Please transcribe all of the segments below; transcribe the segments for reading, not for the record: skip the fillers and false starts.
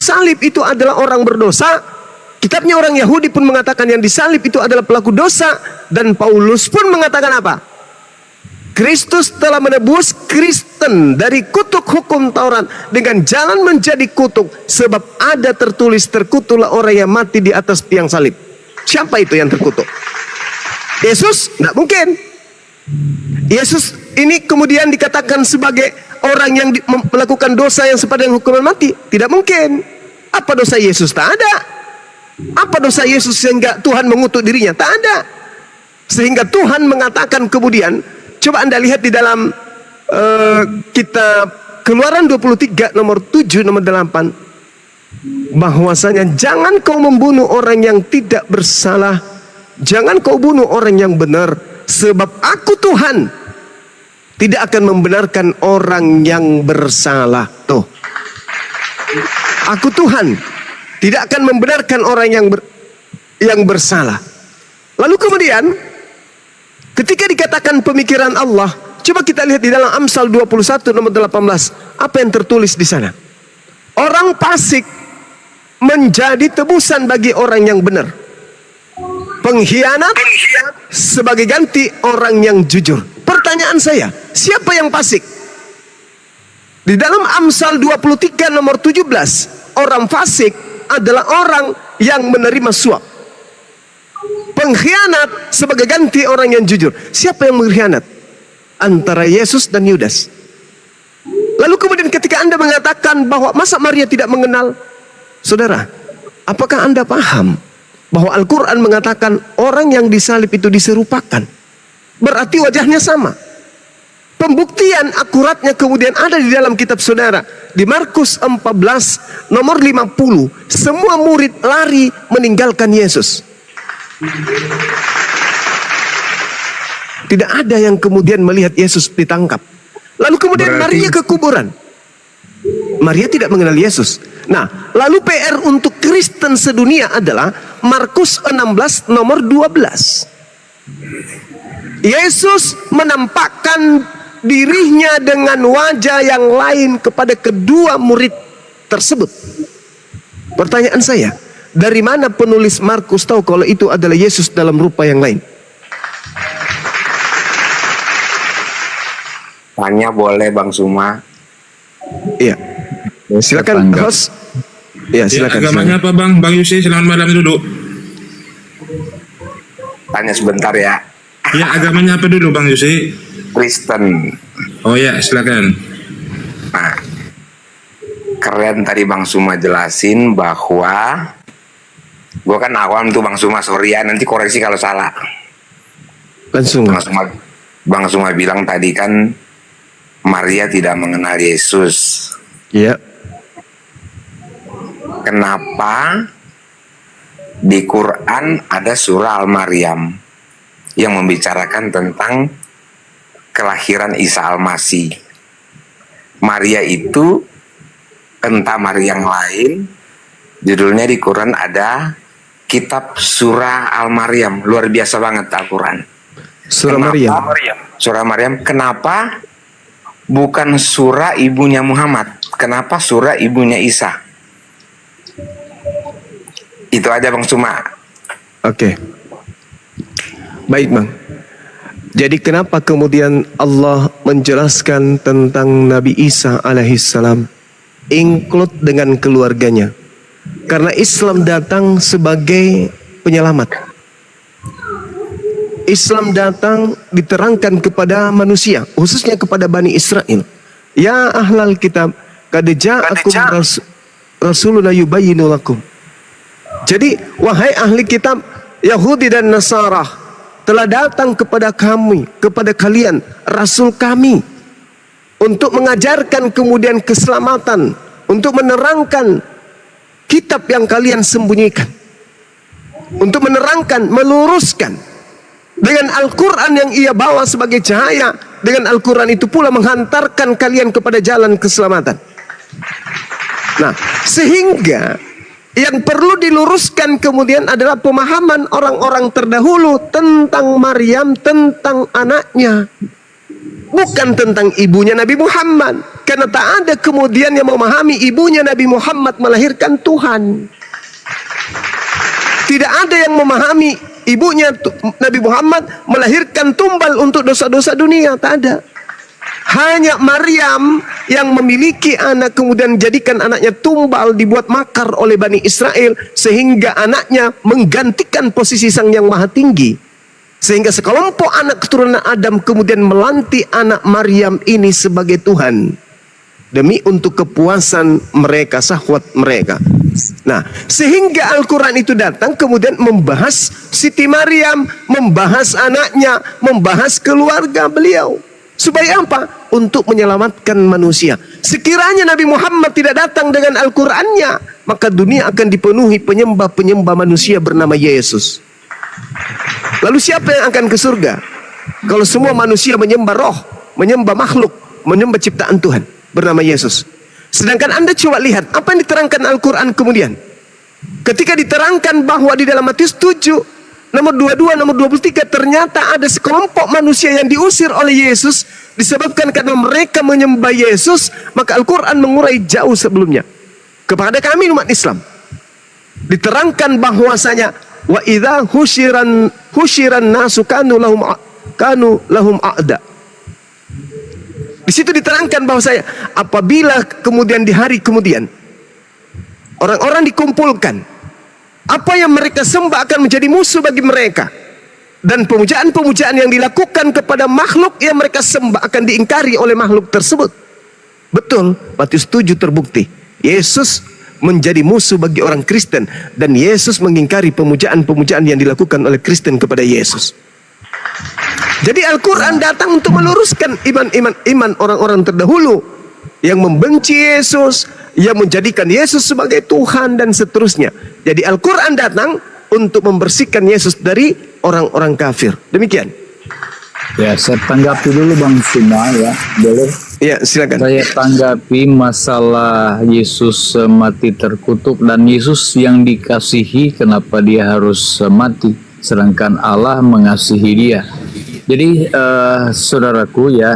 salib itu adalah orang berdosa, kitabnya orang Yahudi pun mengatakan yang disalib itu adalah pelaku dosa. Dan Paulus pun mengatakan apa? Kristus telah menebus Kristen dari kutuk hukum Taurat dengan jalan menjadi kutuk, sebab ada tertulis, terkutuklah orang yang mati di atas tiang salib. Siapa itu yang terkutuk? Yesus? Tidak mungkin. Yesus ini kemudian dikatakan sebagai orang yang melakukan dosa yang sepadan hukuman mati. Tidak mungkin. Apa dosa Yesus? Tak ada. Apa dosa Yesus sehingga Tuhan mengutuk dirinya? Tak ada. Sehingga Tuhan mengatakan kemudian, coba Anda lihat di dalam kitab Keluaran 23 nomor 7 nomor 8, bahwasanya jangan kau membunuh orang yang tidak bersalah, jangan kau bunuh orang yang benar, sebab aku Tuhan tidak akan membenarkan orang yang bersalah. Tuh, aku Tuhan tidak akan membenarkan orang yang bersalah. Lalu kemudian ketika dikatakan pemikiran Allah, coba kita lihat di dalam Amsal 21 nomor 18. Apa yang tertulis di sana? Orang fasik menjadi tebusan bagi orang yang benar. Pengkhianat sebagai ganti orang yang jujur. Pertanyaan saya, siapa yang fasik? Di dalam Amsal 23 nomor 17, orang fasik adalah orang yang menerima suap. Pengkhianat sebagai ganti orang yang jujur. Siapa yang mengkhianat? Antara Yesus dan Yudas. Lalu kemudian ketika Anda mengatakan bahwa masa Maria tidak mengenal, saudara, apakah Anda paham bahwa Al-Quran mengatakan orang yang disalib itu diserupakan? Berarti wajahnya sama. Pembuktian akuratnya kemudian ada di dalam kitab saudara. Di Markus 14 nomor 50, semua murid lari meninggalkan Yesus. Tidak ada yang kemudian melihat Yesus ditangkap. Lalu kemudian Maria ke kuburan. Maria tidak mengenal Yesus. Nah, lalu PR untuk Kristen sedunia adalah Markus 16 nomor 12. Yesus menampakkan dirinya dengan wajah yang lain kepada kedua murid tersebut. Pertanyaan saya, dari mana penulis Markus tahu kalau itu adalah Yesus dalam rupa yang lain? Tanya boleh Bang Suma. Iya. Silakan host. Iya, silakan. Agamanya apa Bang? Bang Yusi, selamat malam dulu. Tanya sebentar ya. Ya, agamanya apa dulu Bang Yusi? Kristen. Oh ya, silakan. Nah, keren tadi Bang Suma jelasin bahwa gue kan awam tuh Bang Suma, sorry ya, nanti koreksi kalau salah. Langsung. Bang Suma bilang tadi kan Maria tidak mengenal Yesus. Iya. Kenapa di Quran ada surah Al-Maryam yang membicarakan tentang kelahiran Isa Al-Masih? Maria itu entah Maria yang lain, judulnya di Quran ada kitab surah Al-Maryam. Luar biasa banget Al-Quran. Surah Maryam. Surah Maryam. Kenapa bukan surah ibunya Muhammad? Kenapa surah ibunya Isa? Itu aja Bang Suma. Oke. Baik Bang. Jadi kenapa kemudian Allah menjelaskan tentang Nabi Isa alaihissalam include dengan keluarganya? Karena Islam datang sebagai penyelamat. Islam datang diterangkan kepada manusia, khususnya kepada Bani Israel. Ya ahlal kitab, qad ja'akum rasuluna yubayyinu lakum. Jadi wahai ahli kitab Yahudi dan Nasara, telah datang kepada kami, kepada kalian rasul kami untuk mengajarkan kemudian keselamatan, untuk menerangkan kitab yang kalian sembunyikan, untuk menerangkan, meluruskan dengan Al-Quran yang ia bawa sebagai cahaya. Dengan Al-Quran itu pula menghantarkan kalian kepada jalan keselamatan. Nah, sehingga yang perlu diluruskan kemudian adalah pemahaman orang-orang terdahulu tentang Maryam, tentang anaknya, bukan tentang ibunya Nabi Muhammad. Karena tak ada kemudian yang memahami ibunya Nabi Muhammad melahirkan Tuhan. Tidak ada yang memahami ibunya Nabi Muhammad melahirkan tumbal untuk dosa-dosa dunia. Tak ada. Hanya Maryam yang memiliki anak kemudian jadikan anaknya tumbal, dibuat makar oleh Bani Israel sehingga anaknya menggantikan posisi Sang Yang Maha Tinggi. Sehingga sekelompok anak keturunan Adam kemudian melantik anak Maryam ini sebagai Tuhan. Demi untuk kepuasan mereka, syahwat mereka. Nah, sehingga Al-Quran itu datang kemudian membahas Siti Maryam, membahas anaknya, membahas keluarga beliau. Supaya apa? Untuk menyelamatkan manusia. Sekiranya Nabi Muhammad tidak datang dengan Al-Qurannya, maka dunia akan dipenuhi penyembah-penyembah manusia bernama Yesus. Lalu siapa yang akan ke surga? Kalau semua manusia menyembah roh, menyembah makhluk, menyembah ciptaan Tuhan bernama Yesus. Sedangkan Anda coba lihat apa yang diterangkan Al-Quran kemudian. Ketika diterangkan bahwa di dalam Matius 7 nomor 22, nomor 23, ternyata ada sekelompok manusia yang diusir oleh Yesus disebabkan karena mereka menyembah Yesus, maka Al-Quran mengurai jauh sebelumnya. Kepada kami umat Islam diterangkan bahwasanya wa idza husyiran nasu kanu lahum a'da. Di situ diterangkan bahwasanya apabila kemudian di hari kemudian orang-orang dikumpulkan, apa yang mereka sembah akan menjadi musuh bagi mereka. Dan pemujaan-pemujaan yang dilakukan kepada makhluk yang mereka sembah akan diingkari oleh makhluk tersebut. Betul, Matius 7 terbukti. Yesus menjadi musuh bagi orang Kristen. Dan Yesus mengingkari pemujaan-pemujaan yang dilakukan oleh Kristen kepada Yesus. Jadi Al-Quran datang untuk meluruskan iman orang-orang terdahulu. Yang membenci Yesus, yang menjadikan Yesus sebagai Tuhan dan seterusnya. Jadi Al-Quran datang untuk membersihkan Yesus dari orang-orang kafir. Demikian. Ya, saya tanggapi dulu Bang Suma ya, boleh? Ya, silakan. Saya tanggapi masalah Yesus mati terkutuk dan Yesus yang dikasihi, kenapa dia harus mati, sedangkan Allah mengasihi dia. Jadi saudaraku ya,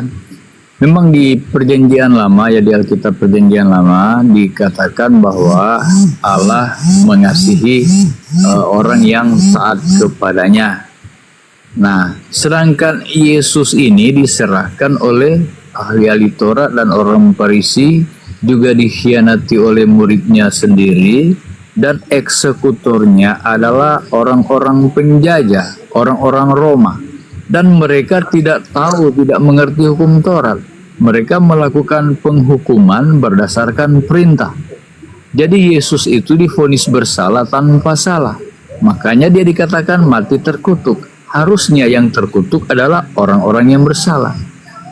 memang di perjanjian lama ya, di Alkitab perjanjian lama dikatakan bahwa Allah mengasihi orang yang taat kepadanya. Nah, sedangkan Yesus ini diserahkan oleh ahli Taurat dan orang Farisi, juga dikhianati oleh muridnya sendiri, dan eksekutornya adalah orang-orang penjajah, orang-orang Roma. Dan mereka tidak tahu, tidak mengerti hukum Taurat. Mereka melakukan penghukuman berdasarkan perintah. Jadi Yesus itu divonis bersalah tanpa salah. Makanya dia dikatakan mati terkutuk. Harusnya yang terkutuk adalah orang-orang yang bersalah.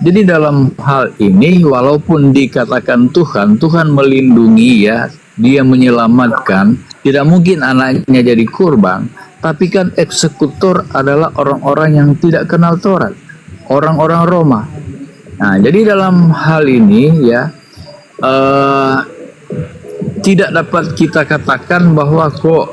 Jadi dalam hal ini walaupun dikatakan Tuhan melindungi ya, dia menyelamatkan, tidak mungkin anaknya jadi kurban. Tapi kan eksekutor adalah orang-orang yang tidak kenal Taurat, orang-orang Roma. Nah, jadi dalam hal ini ya, tidak dapat kita katakan bahwa kok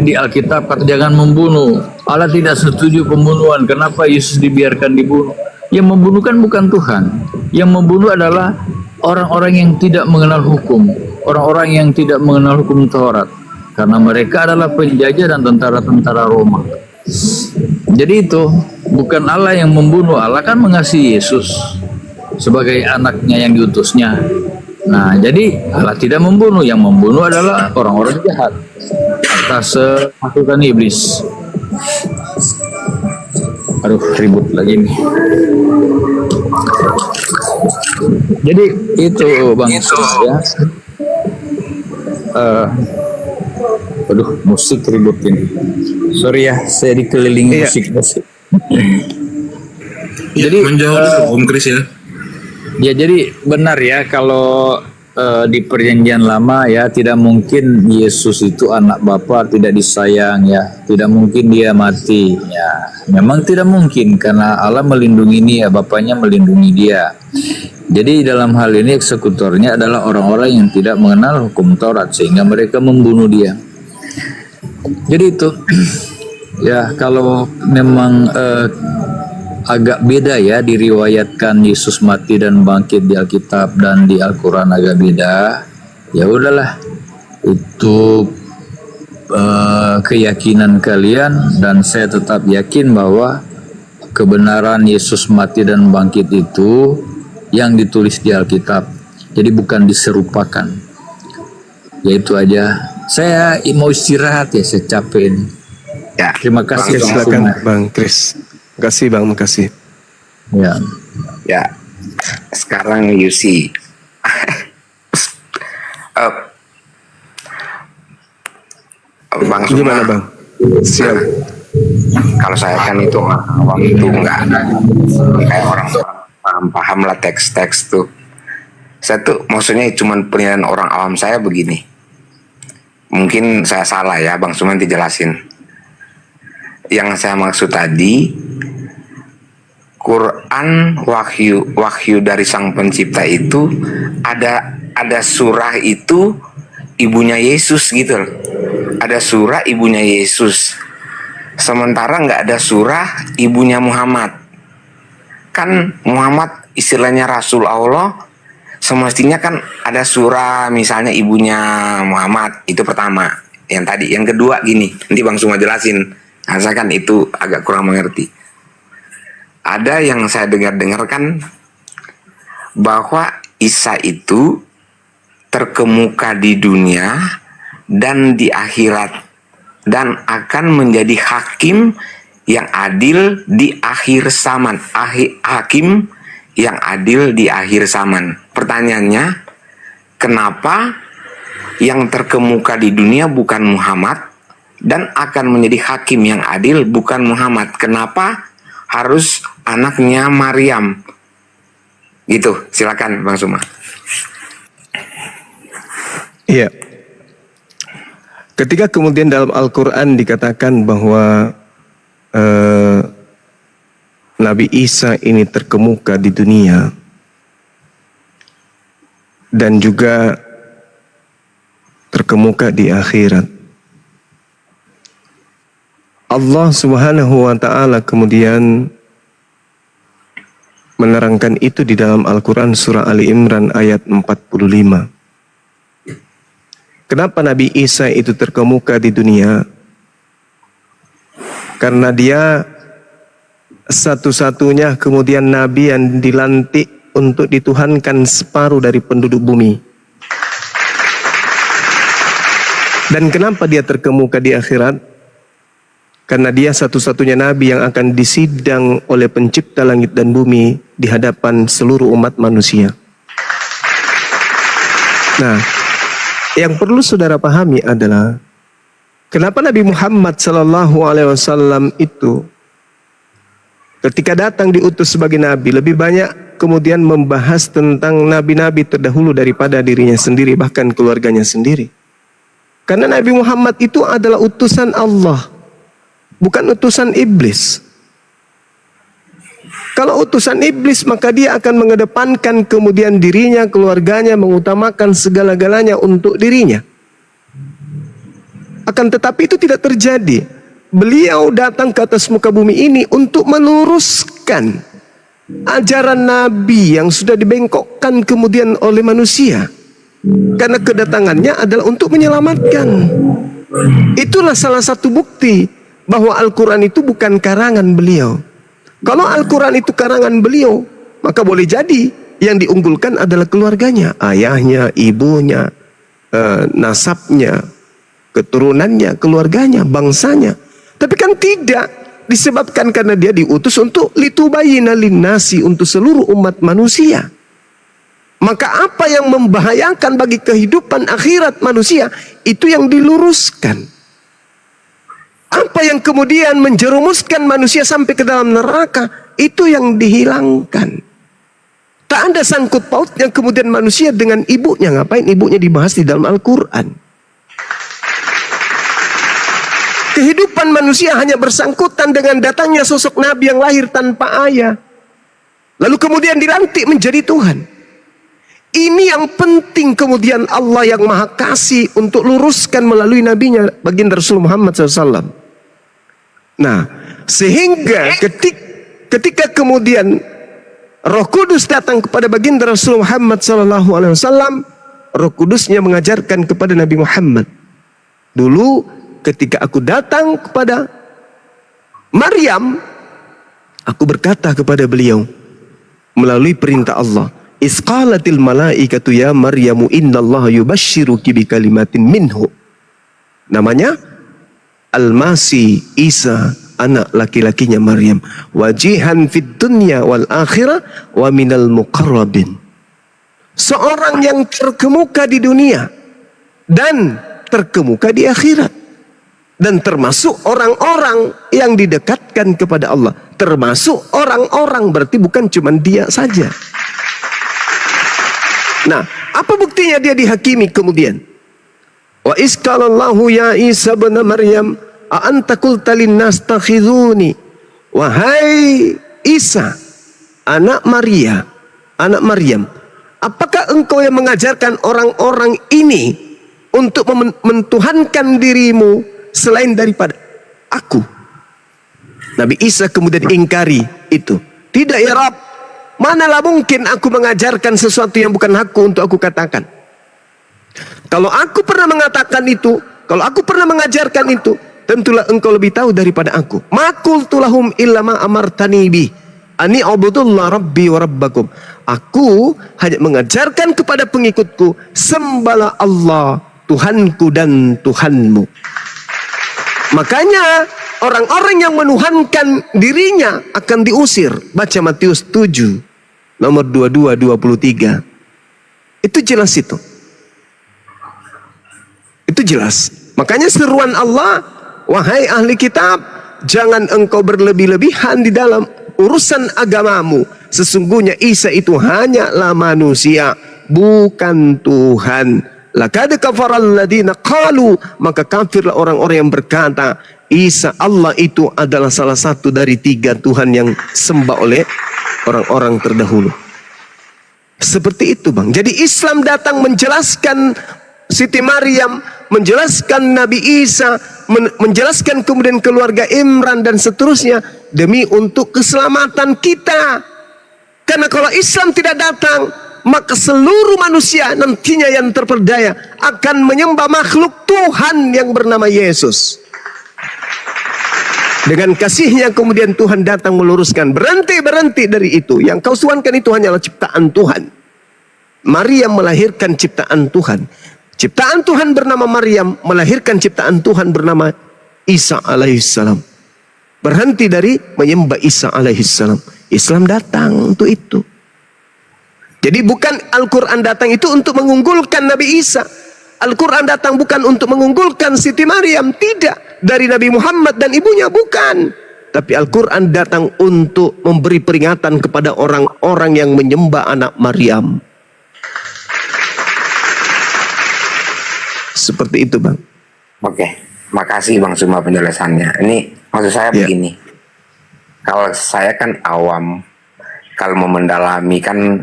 di Alkitab kata jangan membunuh. Allah tidak setuju pembunuhan. Kenapa Yesus dibiarkan dibunuh? Yang membunuh kan bukan Tuhan. Yang membunuh adalah orang-orang yang tidak mengenal hukum, orang-orang yang tidak mengenal hukum Taurat. Karena mereka adalah penjajah dan tentara-tentara Roma. Jadi itu bukan Allah yang membunuh. Allah kan mengasihi Yesus sebagai anaknya yang diutusnya. Nah, jadi Allah tidak membunuh. Yang membunuh adalah orang-orang jahat atas masukan iblis. Aduh, ribut lagi nih. Jadi itu Bang ya. Aduh, musik ributin. Sorry ya, saya dikelilingi musik. Jadi menjawab dulu Om Kris ya. Ya, jadi benar ya kalau di perjanjian lama ya, tidak mungkin Yesus itu anak Bapa tidak disayang ya, tidak mungkin dia mati ya. Memang tidak mungkin karena Allah melindungi dia, Bapaknya melindungi dia. Jadi dalam hal ini eksekutornya adalah orang-orang yang tidak mengenal hukum Taurat sehingga mereka membunuh dia. Jadi itu ya, kalau memang agak beda ya diriwayatkan Yesus mati dan bangkit di Alkitab dan di Al-Quran agak beda. Ya udahlah, itu keyakinan kalian, dan saya tetap yakin bahwa kebenaran Yesus mati dan bangkit itu yang ditulis di Alkitab. Jadi bukan diserupakan. Ya itu aja. Saya mau istirahat ya, saya capek ini. Ya, Terima kasih. Oke, silakan Bang Kris. Makasih Bang, makasih. Ya. ya. Sekarang Yusi. Bang Suma, Gimana Bang? Siap. kalau saya kan itu orang awam itu nggak ada kayak orang paham lah teks-teks tuh. Saya tuh maksudnya cuman penilaian orang awam saya begini. Mungkin saya salah ya, Bang Suma nanti jelasin. Yang saya maksud tadi, Quran wahyu dari Sang Pencipta itu ada surah itu ibunya Yesus gitu loh. Ada surah ibunya Yesus. Sementara nggak ada surah ibunya Muhammad. Kan Muhammad istilahnya Rasul Allah, semestinya kan ada surah misalnya ibunya Muhammad, itu pertama. Yang tadi, yang kedua gini, nanti Bang Suma jelasin. Nah, saya kan itu agak kurang mengerti. Ada yang saya dengar kan bahwa Isa itu terkemuka di dunia dan di akhirat, dan akan menjadi hakim yang adil di akhir zaman. Hakim yang adil di akhir zaman. Pertanyaannya, kenapa yang terkemuka di dunia bukan Muhammad dan akan menjadi hakim yang adil bukan Muhammad? Kenapa harus anaknya Maryam? Gitu, silakan Bang Suma. Iya. Ketika kemudian dalam Al-Quran dikatakan bahwa Nabi Isa ini terkemuka di dunia dan juga terkemuka di akhirat, Allah Subhanahu wa Ta'ala kemudian menerangkan itu di dalam Al-Quran surah Ali Imran ayat 45. Kenapa Nabi Isa itu terkemuka di dunia? Karena dia satu-satunya kemudian Nabi yang dilantik untuk dituhankan separuh dari penduduk bumi. Dan kenapa dia terkemuka di akhirat? Karena dia satu-satunya Nabi yang akan disidang oleh pencipta langit dan bumi di hadapan seluruh umat manusia. Nah, yang perlu saudara pahami adalah kenapa Nabi Muhammad SAW itu ketika datang diutus sebagai Nabi lebih banyak kemudian membahas tentang nabi-nabi terdahulu daripada dirinya sendiri, bahkan keluarganya sendiri. Karena Nabi Muhammad itu adalah utusan Allah, bukan utusan iblis. Kalau utusan iblis maka dia akan mengedepankan kemudian dirinya, keluarganya, mengutamakan segala-galanya untuk dirinya. Akan tetapi itu tidak terjadi. Beliau datang ke atas muka bumi ini untuk meluruskan ajaran Nabi yang sudah dibengkokkan kemudian oleh manusia. Karena kedatangannya adalah untuk menyelamatkan. Itulah salah satu bukti bahwa Al-Quran itu bukan karangan beliau. Kalau Al-Quran itu karangan beliau, maka boleh jadi yang diunggulkan adalah keluarganya, ayahnya, ibunya, nasabnya, keturunannya, keluarganya, bangsanya. Tapi kan tidak, disebabkan karena dia diutus untuk litubayyina linnasi, untuk seluruh umat manusia. Maka apa yang membahayakan bagi kehidupan akhirat manusia, itu yang diluruskan. Apa yang kemudian menjerumuskan manusia sampai ke dalam neraka, itu yang dihilangkan. Tak ada sangkut paut yang kemudian manusia dengan ibunya. Ngapain ibunya dibahas di dalam Al-Quran? Kehidupan manusia hanya bersangkutan dengan datangnya sosok Nabi yang lahir tanpa ayah, lalu kemudian dilantik menjadi Tuhan. Ini yang penting kemudian Allah yang Maha Kasih untuk luruskan melalui nabinya baginda Rasul Muhammad SAW. Nah, sehingga ketika kemudian Roh Kudus datang kepada baginda Rasul Muhammad SAW, Roh Kudusnya mengajarkan kepada Nabi Muhammad, dulu ketika aku datang kepada Maryam, aku berkata kepada beliau melalui perintah Allah, Isqalatil malaikatu ya Maryamu innallaha yubashshiruki bi kalimatin minhu. Namanya Al-Masih Isa, anak laki-lakinya Maryam. Wajihan fid dunya wal akhirah wa minal muqarrabin. Seorang yang terkemuka di dunia dan terkemuka di akhirat. Dan termasuk orang-orang yang didekatkan kepada Allah. Termasuk orang-orang, berarti bukan cuma dia saja. Nah, apa buktinya dia dihakimi kemudian? Wa isqalallahu ya Isa bin Maryam a anta qulta linnas takhizuni. Wahai Isa, anak Maryam, apakah engkau yang mengajarkan orang-orang ini untuk mentuhankan dirimu selain daripada aku? Nabi Isa kemudian ingkari itu. Tidak ya Rabb, manalah mungkin aku mengajarkan sesuatu yang bukan hakku untuk aku katakan. Kalau aku pernah mengatakan itu, kalau aku pernah mengajarkan itu, tentulah engkau lebih tahu daripada aku. Ma qultu lahum illa ma amartani bi ani ubudullah rabbi wa rabbakum. Aku hanya mengajarkan kepada pengikutku, sembahlah Allah, Tuhanku dan Tuhanmu. Makanya orang-orang yang menuhankan dirinya akan diusir. Baca Matius 7 nomor 22-23. Itu jelas itu. Itu jelas. Makanya seruan Allah, wahai ahli kitab, jangan engkau berlebih-lebihan di dalam urusan agamamu. Sesungguhnya Isa itu hanyalah manusia, bukan Tuhan. Laqad kafaral ladina qalu, maka kafirlah orang-orang yang berkata Isa Allah itu adalah salah satu dari 3 Tuhan yang sembah oleh orang-orang terdahulu. Seperti itu bang. Jadi Islam datang menjelaskan Siti Maryam, menjelaskan Nabi Isa, menjelaskan kemudian keluarga Imran dan seterusnya demi untuk keselamatan kita. Karena kalau Islam tidak datang, maka seluruh manusia nantinya yang terperdaya akan menyembah makhluk Tuhan yang bernama Yesus. Dengan kasihnya kemudian Tuhan datang meluruskan, berhenti dari itu. Yang kau suankan itu hanyalah ciptaan Tuhan. Maryam melahirkan ciptaan Tuhan. Ciptaan Tuhan bernama Maryam melahirkan ciptaan Tuhan bernama Isa alaihissalam. Berhenti dari menyembah Isa alaihissalam. Islam datang untuk itu. Jadi bukan Al-Quran datang itu untuk mengunggulkan Nabi Isa. Al-Quran datang bukan untuk mengunggulkan Siti Maryam. Tidak. Dari Nabi Muhammad dan ibunya. Bukan. Tapi Al-Quran datang untuk memberi peringatan kepada orang-orang yang menyembah anak Maryam. Seperti itu bang. Oke, makasih Bang Suma penjelasannya. Ini maksud saya begini. Kalau saya kan awam, kalau mau mendalami kan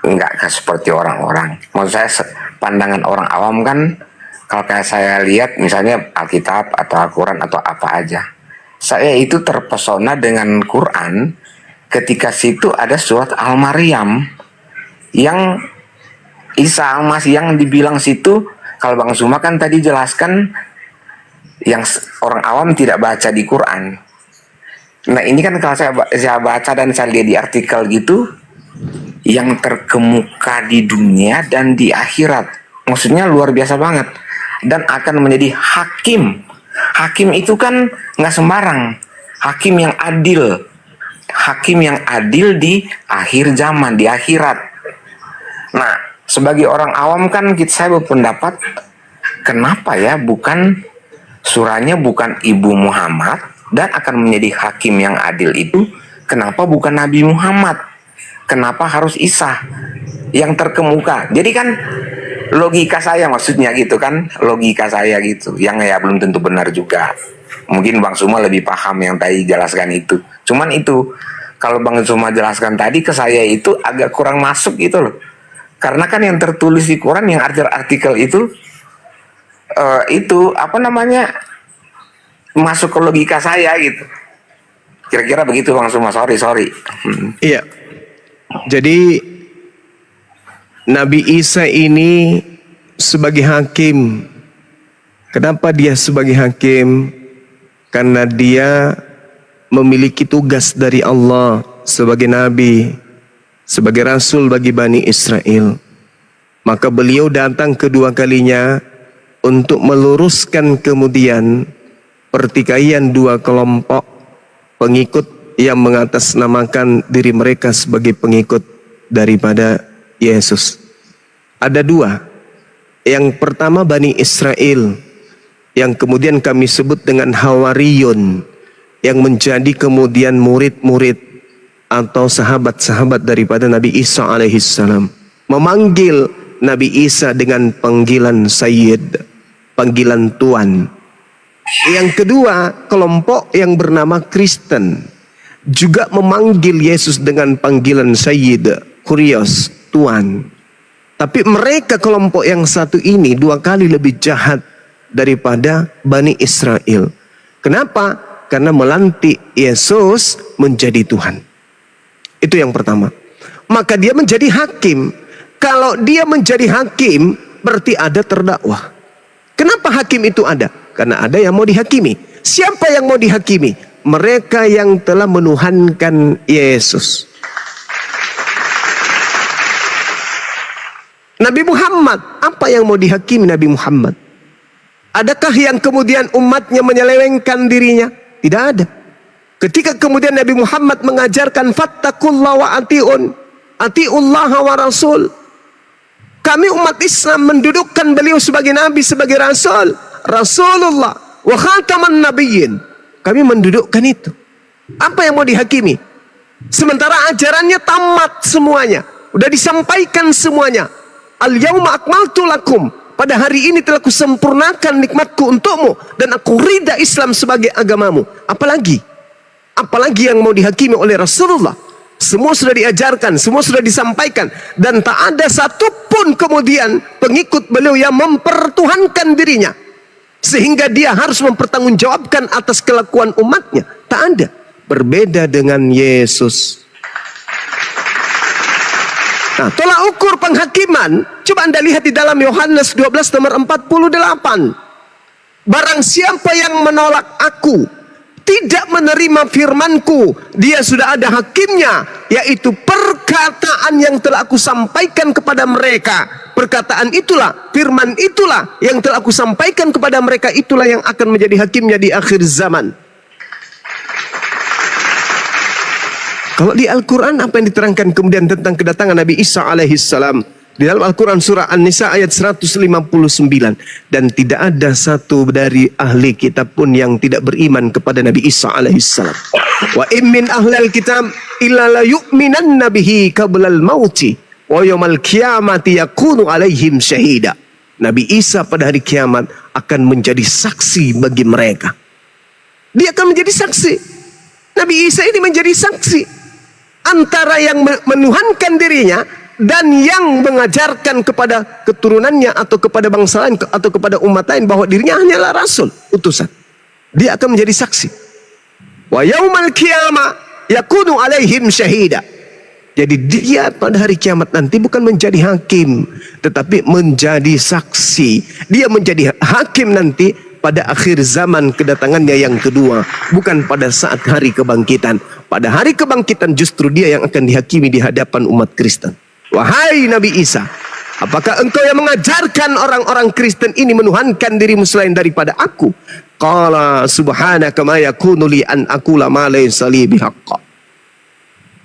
nggak seperti orang-orang. Maksud saya pandangan orang awam kan, kalau kayak saya lihat misalnya Alkitab atau Al-Quran atau apa aja, saya itu terpesona dengan Quran ketika situ ada surat Al-Maryam yang Isa Al-Masih yang dibilang situ. Kalau Bang Suma kan tadi jelaskan yang orang awam tidak baca di Quran. Nah ini kan kalau saya baca dan saya lihat di artikel gitu, yang terkemuka di dunia dan di akhirat, maksudnya luar biasa banget, dan akan menjadi hakim. Hakim itu kan nggak sembarang, hakim yang adil, hakim yang adil di akhir zaman, di akhirat. Nah sebagai orang awam kan saya berpendapat, kenapa ya bukan surahnya bukan Ibu Muhammad dan akan menjadi hakim yang adil itu, kenapa bukan Nabi Muhammad? Kenapa harus Isa yang terkemuka? Jadi kan logika saya maksudnya gitu kan, logika saya gitu, yang ya belum tentu benar juga. Mungkin Bang Suma lebih paham yang tadi jelaskan itu. Cuman itu kalau Bang Suma jelaskan tadi ke saya itu agak kurang masuk gitu loh. Karena kan yang tertulis di Quran, yang artikel itu apa namanya, masuk ke logika saya gitu. Kira-kira begitu Bang Suma. Sorry. Iya. Jadi Nabi Isa ini sebagai hakim. Kenapa dia sebagai hakim? Karena dia memiliki tugas dari Allah sebagai nabi, sebagai rasul bagi Bani Israel. Maka beliau datang kedua kalinya untuk meluruskan kemudian pertikaian dua kelompok pengikut yang mengatasnamakan diri mereka sebagai pengikut daripada Yesus. Ada dua. Yang pertama Bani Israel, yang kemudian kami sebut dengan Hawariyun, yang menjadi kemudian murid-murid atau sahabat-sahabat daripada Nabi Isa alaihissalam. Memanggil Nabi Isa dengan panggilan Sayyid, panggilan Tuan. Yang kedua, kelompok yang bernama Kristen juga memanggil Yesus dengan panggilan Sayyid, Kurios, Tuan. Tapi mereka kelompok yang satu ini 2 kali lebih jahat daripada Bani Israel. Kenapa? Karena melantik Yesus menjadi Tuhan. Itu yang pertama. Maka dia menjadi hakim. Kalau dia menjadi hakim, berarti ada terdakwa. Kenapa hakim itu ada? Karena ada yang mau dihakimi. Siapa yang mau dihakimi? Mereka yang telah menuhankan Yesus. Nabi Muhammad, apa yang mau dihakimi Nabi Muhammad? Adakah yang kemudian umatnya menyelewengkan dirinya? Tidak ada. Ketika kemudian Nabi Muhammad mengajarkan fattakullah wa ati'un, ati'ullaha wa rasul. Kami umat Islam mendudukkan beliau sebagai nabi, sebagai rasul. Rasulullah wa khataman nabiyyin. Kami mendudukkan itu. Apa yang mau dihakimi? Sementara ajarannya tamat semuanya. Udah disampaikan semuanya. Al-yawma akmaltu lakum. Pada hari ini telah kusempurnakan nikmatku untukmu. Dan aku ridha Islam sebagai agamamu. Apalagi? Apalagi yang mau dihakimi oleh Rasulullah? Semua sudah diajarkan, semua sudah disampaikan. Dan tak ada satupun kemudian pengikut beliau yang mempertuhankan dirinya. Sehingga dia harus mempertanggungjawabkan atas kelakuan umatnya. Tak ada. Berbeda dengan Yesus. Nah, tolak ukur penghakiman. Coba Anda lihat di dalam Yohanes 12 nomor 48. Barang siapa yang menolak aku, tidak menerima firmanku, dia sudah ada hakimnya, yaitu perkataan yang telah aku sampaikan kepada mereka. Perkataan itulah, firman itulah yang telah aku sampaikan kepada mereka, itulah yang akan menjadi hakimnya di akhir zaman. Kalau di Al-Quran apa yang diterangkan kemudian tentang kedatangan Nabi Isa alaihissalam? Di dalam Al-Quran surah An-Nisa ayat 159. Dan tidak ada satu dari ahli kitab pun yang tidak beriman kepada Nabi Isa alaihissalam. Wa in min ahlil kitab illa la yu'minanna bihi qablal mauti wa yawmal qiyamati yakunu alaihim syahida. Nabi Isa pada hari kiamat akan menjadi saksi bagi mereka. Dia akan menjadi saksi. Nabi Isa ini menjadi saksi antara yang menuhankan dirinya dan yang mengajarkan kepada keturunannya atau kepada bangsa lain atau kepada umat lain bahwa dirinya hanyalah rasul, utusan. Dia akan menjadi saksi. Wa yaumal qiyamah yakunu alaihim syahida. Jadi dia pada hari kiamat nanti bukan menjadi hakim, tetapi menjadi saksi. Dia menjadi hakim nanti pada akhir zaman kedatangannya yang kedua, bukan pada saat hari kebangkitan. Pada hari kebangkitan justru dia yang akan dihakimi di hadapan umat Kristen. Wahai Nabi Isa, apakah engkau yang mengajarkan orang-orang Kristen ini menuhankan dirimu selain daripada aku? Qala subhanaka ma yakunu li an aqula ma laysa li bihaqq.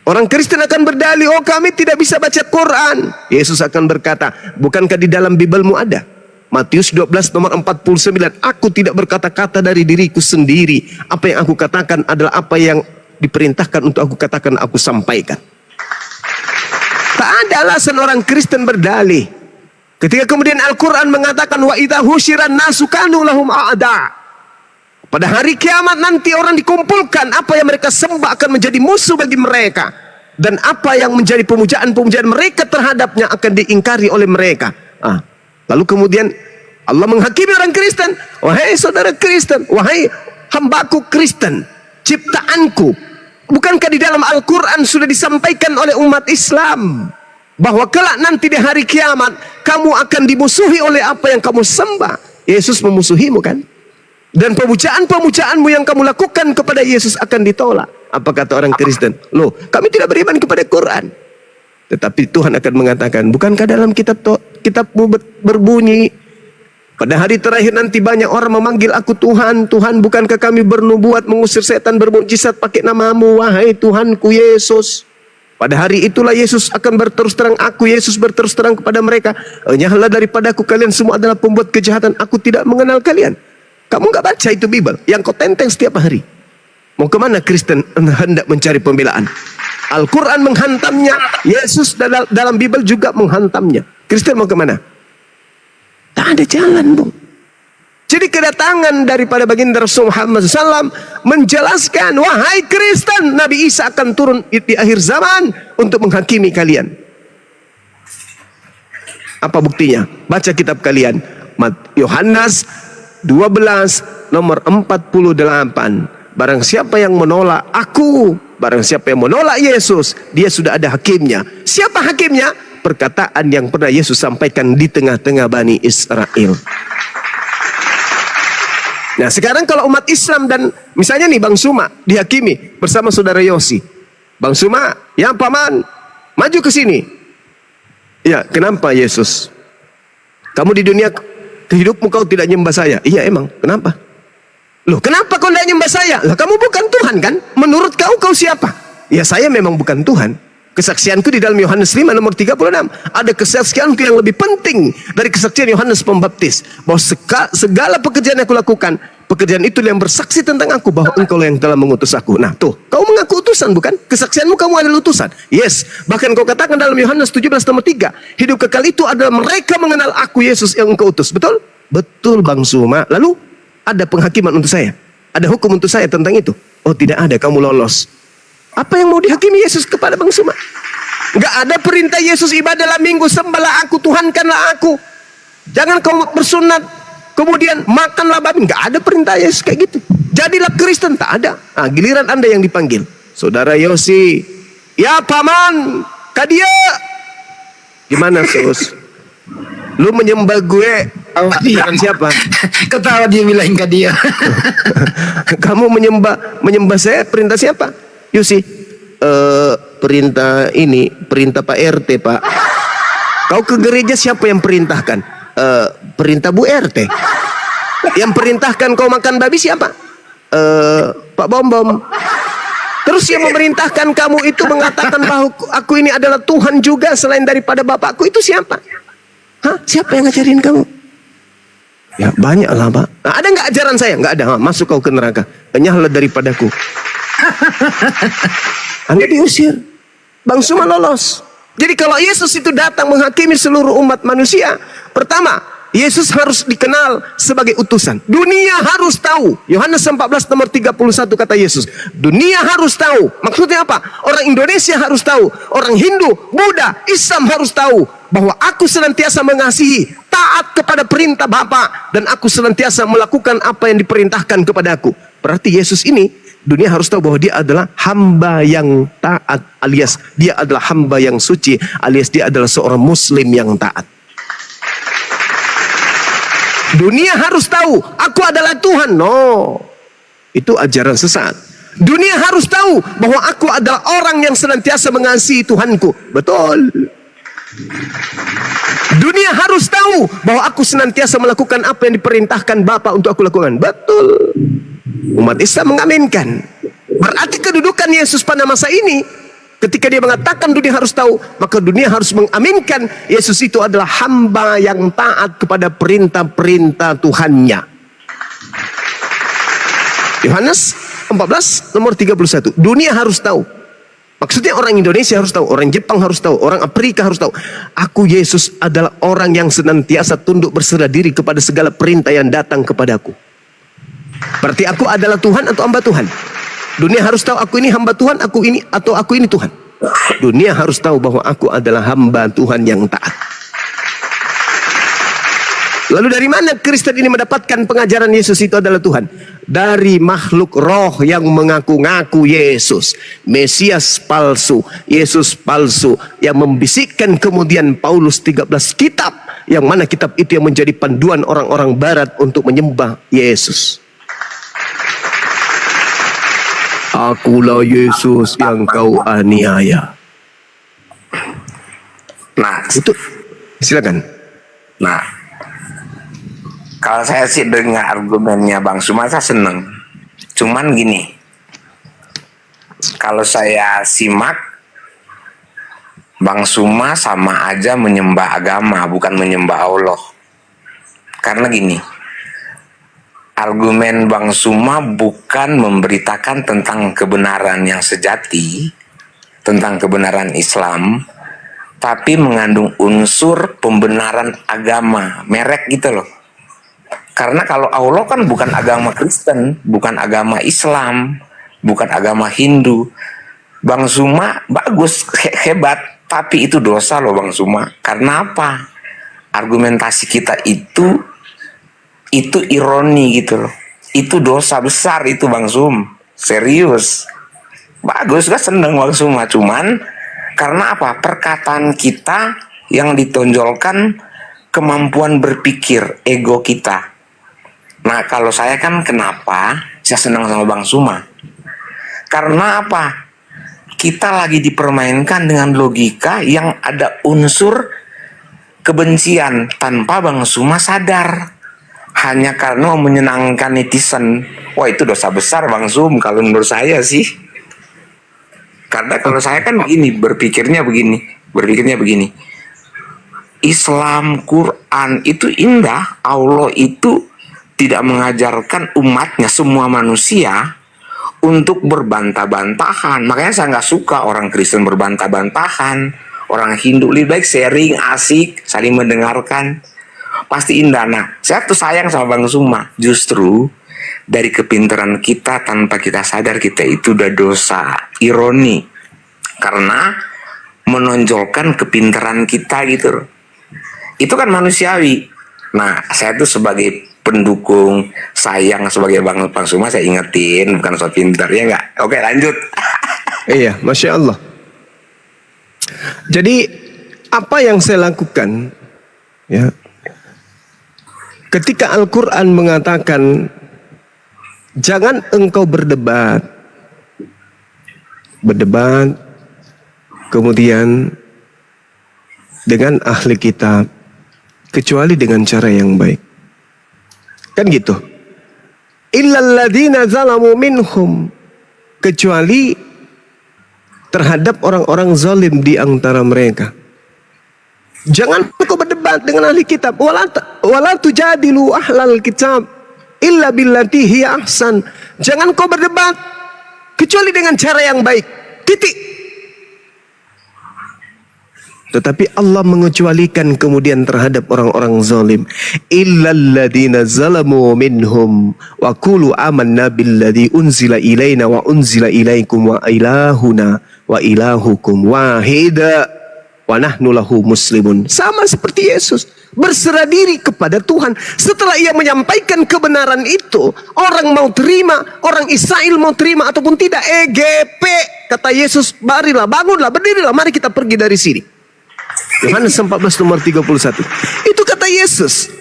Orang Kristen akan berdalih, oh kami tidak bisa baca Quran. Yesus akan berkata, bukankah di dalam Bibelmu ada? Matius 12 nomor 49. Aku tidak berkata-kata dari diriku sendiri. Apa yang aku katakan adalah apa yang diperintahkan untuk aku katakan, aku sampaikan. Tak ada alasan orang Kristen berdalih. Ketika kemudian Al-Quran mengatakan wa idza husyiran nasu kanu lahum a'da. Pada hari kiamat nanti orang dikumpulkan, apa yang mereka sembah akan menjadi musuh bagi mereka. Dan apa yang menjadi pemujaan-pemujaan mereka terhadapnya akan diingkari oleh mereka. Lalu kemudian Allah menghakimi orang Kristen. Wahai saudara Kristen, wahai hambaku Kristen, ciptaanku, Bukankah di dalam Al-Quran sudah disampaikan oleh umat Islam bahwa kelak nanti di hari kiamat kamu akan dimusuhi oleh apa yang kamu sembah. Yesus memusuhimu kan? Dan pemujaan-pemujaanmu yang kamu lakukan kepada Yesus akan ditolak. Apa kata orang Kristen? Loh, kami tidak beriman kepada Quran. Tetapi Tuhan akan mengatakan, bukankah dalam kitabmu berbunyi, pada hari terakhir nanti banyak orang memanggil aku Tuhan, Tuhan, bukankah kami bernubuat mengusir setan, bermukjizat pakai namamu, wahai Tuhanku Yesus. Pada hari itulah Yesus akan berterus terang, aku Yesus berterus terang kepada mereka, enyahlah daripadaku, kalian semua adalah pembuat kejahatan, aku tidak mengenal kalian. Kamu nggak baca itu Bible yang kau tenteng setiap hari? Mau kemana Kristen hendak mencari pembelaan? Al-Quran menghantamnya, Yesus dalam Bible juga menghantamnya. Kristen mau kemana? Tak ada jalan, Bung. Jadi kedatangan daripada baginda Rasul Muhammad SAW menjelaskan, wahai Kristen, Nabi Isa akan turun di akhir zaman untuk menghakimi kalian. Apa buktinya? Baca kitab kalian, Yohanes 12 nomor 48. Barang siapa yang menolak aku, barang siapa yang menolak Yesus, dia sudah ada hakimnya. Siapa hakimnya? Perkataan yang pernah Yesus sampaikan di tengah-tengah Bani Israel. Nah sekarang kalau umat Islam dan misalnya nih Bang Suma dihakimi bersama saudara Yosi. Bang Suma, ya paman, maju ke sini. Ya, kenapa Yesus? Kamu di dunia hidupmu kau tidak nyembah saya. Iya emang, kenapa? Loh kenapa kau tidak nyembah saya? Lah kamu bukan Tuhan kan? Menurut kau siapa? Ya saya memang bukan Tuhan. Kesaksianku di dalam Yohanes 5 nomor 36. Ada kesaksianku yang lebih penting dari kesaksian Yohanes Pembaptis. Bahwa segala pekerjaan yang aku lakukan, pekerjaan itu yang bersaksi tentang aku, bahwa engkau yang telah mengutus aku. Nah tuh, kau mengaku utusan bukan? Kesaksianmu kamu adalah utusan. Yes, bahkan kau katakan dalam Yohanes 17 nomor 3. Hidup kekal itu adalah mereka mengenal aku Yesus yang engkau utus. Betul? Betul Bang Suma. Lalu ada penghakiman untuk saya? Ada hukum untuk saya tentang itu? Oh tidak ada, kamu lolos. Apa yang mau dihakimi Yesus kepada Bang Suma? Enggak ada perintah Yesus ibadahlah minggu, sembahlah aku, Tuhankanlah aku. Jangan kau bersunat, kemudian makanlah babi. Enggak ada perintah Yesus kayak gitu. Jadilah Kristen, tak ada. Nah, giliran Anda yang dipanggil. Saudara Yosi, ya paman, kadia. Gimana Sus? Lu menyembah gue dengan siapa? Ketawa dia bilang ke dia. Kamu menyembah saya perintah siapa? Yusi, perintah ini, perintah Pak RT Pak. Kau ke gereja siapa yang perintahkan? Perintah Bu RT. Yang perintahkan kau makan babi siapa? Pak Bom Bom. Terus yang memerintahkan kamu itu mengatakan bahwa aku ini adalah Tuhan juga selain daripada bapakku, itu siapa? Hah? Siapa yang ngajarin kamu? Ya banyak lah Pak. Nah, ada nggak ajaran saya? Nggak ada. Masuk kau ke neraka. Enyahlah daripadaku. Anda diusir. Bang Suma lolos. Jadi kalau Yesus itu datang menghakimi seluruh umat manusia, pertama, Yesus harus dikenal sebagai utusan. Dunia harus tahu. Yohanes 14 nomor 31 kata Yesus. Dunia harus tahu. Maksudnya apa? Orang Indonesia harus tahu. Orang Hindu, Buddha, Islam harus tahu bahwa aku senantiasa mengasihi, taat kepada perintah Bapa, dan aku senantiasa melakukan apa yang diperintahkan kepadaku. Berarti Yesus ini, dunia harus tahu bahwa dia adalah hamba yang taat, alias dia adalah hamba yang suci, alias dia adalah seorang muslim yang taat. Dunia harus tahu aku adalah Tuhan. No, itu ajaran sesat. Dunia harus tahu bahwa aku adalah orang yang senantiasa mengasihi Tuhanku. Betul. Dunia harus tahu bahwa aku senantiasa melakukan apa yang diperintahkan Bapa untuk aku lakukan. Betul. Umat Islam mengaminkan. Berarti kedudukan Yesus pada masa ini, ketika dia mengatakan dunia harus tahu, maka dunia harus mengaminkan Yesus itu adalah hamba yang taat kepada perintah-perintah Tuhannya. Yohanes 14 nomor 31. Dunia harus tahu. Maksudnya orang Indonesia harus tahu, orang Jepang harus tahu, orang Afrika harus tahu. Aku Yesus adalah orang yang senantiasa tunduk berserah diri kepada segala perintah yang datang kepadaku. Berarti aku adalah Tuhan atau hamba Tuhan? Dunia harus tahu aku ini hamba Tuhan, aku ini atau aku ini Tuhan. Dunia harus tahu bahwa aku adalah hamba Tuhan yang taat. Lalu dari mana Kristen ini mendapatkan pengajaran Yesus itu adalah Tuhan? Dari makhluk roh yang mengaku-ngaku Yesus, Mesias palsu, Yesus palsu, yang membisikkan kemudian Paulus 13 kitab, yang mana kitab itu yang menjadi panduan orang-orang barat untuk menyembah Yesus. Akulah Yesus yang kau aniaya. Nah, Itu silakan. nah, kalau saya sih dengar argumennya Bang Suma, saya seneng. Cuman gini, kalau saya simak, Bang Suma sama aja menyembah agama, bukan menyembah Allah. Karena gini, argumen Bang Suma bukan memberitakan tentang kebenaran yang sejati, tentang kebenaran Islam, tapi mengandung unsur pembenaran agama, merek gitu loh. Karena kalau Allah kan bukan agama Kristen, bukan agama Islam, bukan agama Hindu. Bang Suma bagus, hebat, tapi itu dosa loh Bang Suma. Karena apa? Argumentasi kita itu ironi gitu loh. Itu dosa besar itu Bang Sum. Serius. Bagus, gak seneng Bang Suma. Cuman karena apa? Perkataan kita yang ditonjolkan kemampuan berpikir, ego kita. Nah, kalau saya kan kenapa saya senang sama Bang Suma? Karena apa? Kita lagi dipermainkan dengan logika yang ada unsur kebencian tanpa Bang Suma sadar. Hanya karena mau menyenangkan netizen. Wah, itu dosa besar Bang Sum kalau menurut saya sih. Karena kalau saya kan begini, berpikirnya begini. Islam, Quran itu indah. Allah itu tidak mengajarkan umatnya, semua manusia, untuk berbantah-bantahan. Makanya saya nggak suka orang Kristen berbantah-bantahan. Orang Hindu lebih baik sharing, asik, saling mendengarkan. Pasti indah. Nah, saya tuh sayang sama Bang Suma. Justru dari kepintaran kita tanpa kita sadar kita itu udah dosa. Ironi. Karena menonjolkan kepintaran kita gitu. Itu kan manusiawi. Nah, saya tuh sebagai pendukung, sayang sebagai Bang Suma, saya ingetin, bukan soal pintar, ya nggak? Oke, lanjut. Iya, Masya Allah. Jadi apa yang saya lakukan, ya, ketika Al-Quran mengatakan jangan engkau berdebat, kemudian dengan ahli kitab, kecuali dengan cara yang baik. Kan gitu. Illal ladzina zalamu minhum, kecuali terhadap orang-orang zalim di antara mereka. Jangan kau berdebat dengan ahli kitab. Wala tujadilu ahlal kitab illa billati hiya ahsan. Jangan kau berdebat kecuali dengan cara yang baik. Titik. Tetapi Allah mengecualikan kemudian terhadap orang-orang zalim. Illal ladzina zalamu minhum wa qulu amanna billadzi unzila ilaina wa unzila ilaikum wa ilahuna wa ilahukum wahida wa nahnu lahu muslimun. Sama seperti Yesus berserah diri kepada Tuhan. Setelah ia menyampaikan kebenaran itu, orang mau terima, orang Israel mau terima ataupun tidak, EGP, kata Yesus, marilah, bangunlah, berdirilah, mari kita pergi dari sini. Yohanes 14 nomor 31. Itu kata Yesus.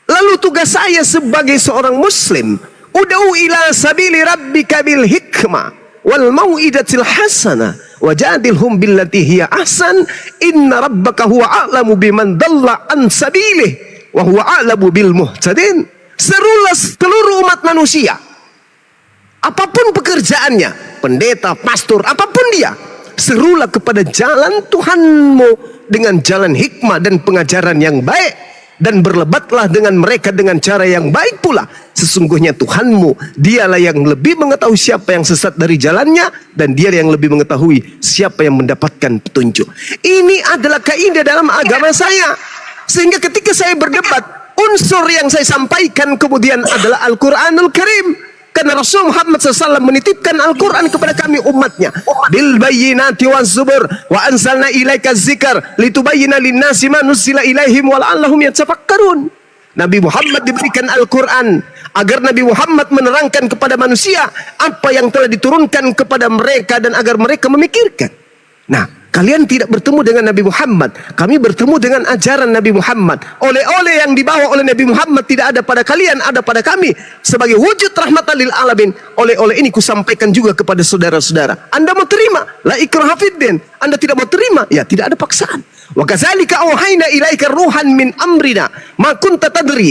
Lalu tugas saya sebagai seorang muslim, ud'u ila sabili rabbika bil hikmah wal mau'idatil hasanah wajadilhum billati hiya ahsan inna rabbaka huwa a'lamu biman dalla an sabilih wa huwa a'lamu bil muhtadin. Serulah seluruh umat manusia, apapun pekerjaannya, pendeta, pastor, apapun dia, serulah kepada jalan Tuhanmu dengan jalan hikmah dan pengajaran yang baik, dan berlebatlah dengan mereka dengan cara yang baik pula. Sesungguhnya Tuhanmu, dialah yang lebih mengetahui siapa yang sesat dari jalannya, dan dia yang lebih mengetahui siapa yang mendapatkan petunjuk. Ini adalah kaidah dalam agama saya. Sehingga ketika saya berdebat, unsur yang saya sampaikan kemudian adalah Al-Quranul Karim. Karena Rasul Muhammad SAW menitipkan Al-Quran kepada kami umatnya. Bil bayyinati waz zubur wa anzalna ilaika dzikr litubayyana lin-nasi ma nuzila ilaihim wa la'allahum yatafakkarun. Nabi Muhammad diberikan Al-Quran agar Nabi Muhammad menerangkan kepada manusia apa yang telah diturunkan kepada mereka dan agar mereka memikirkan. Nah, kalian tidak bertemu dengan Nabi Muhammad, kami bertemu dengan ajaran Nabi Muhammad. Oleh-oleh yang dibawa oleh Nabi Muhammad tidak ada pada kalian, ada pada kami. Sebagai wujud rahmatan lil alamin, oleh-oleh ini kusampaikan juga kepada saudara-saudara. Anda mau terima? La ikraha fiddin. Anda tidak mau terima? Ya, tidak ada paksaan. Wa kadzalika auhayna ilaika ruhan min amrina ma kunta tadri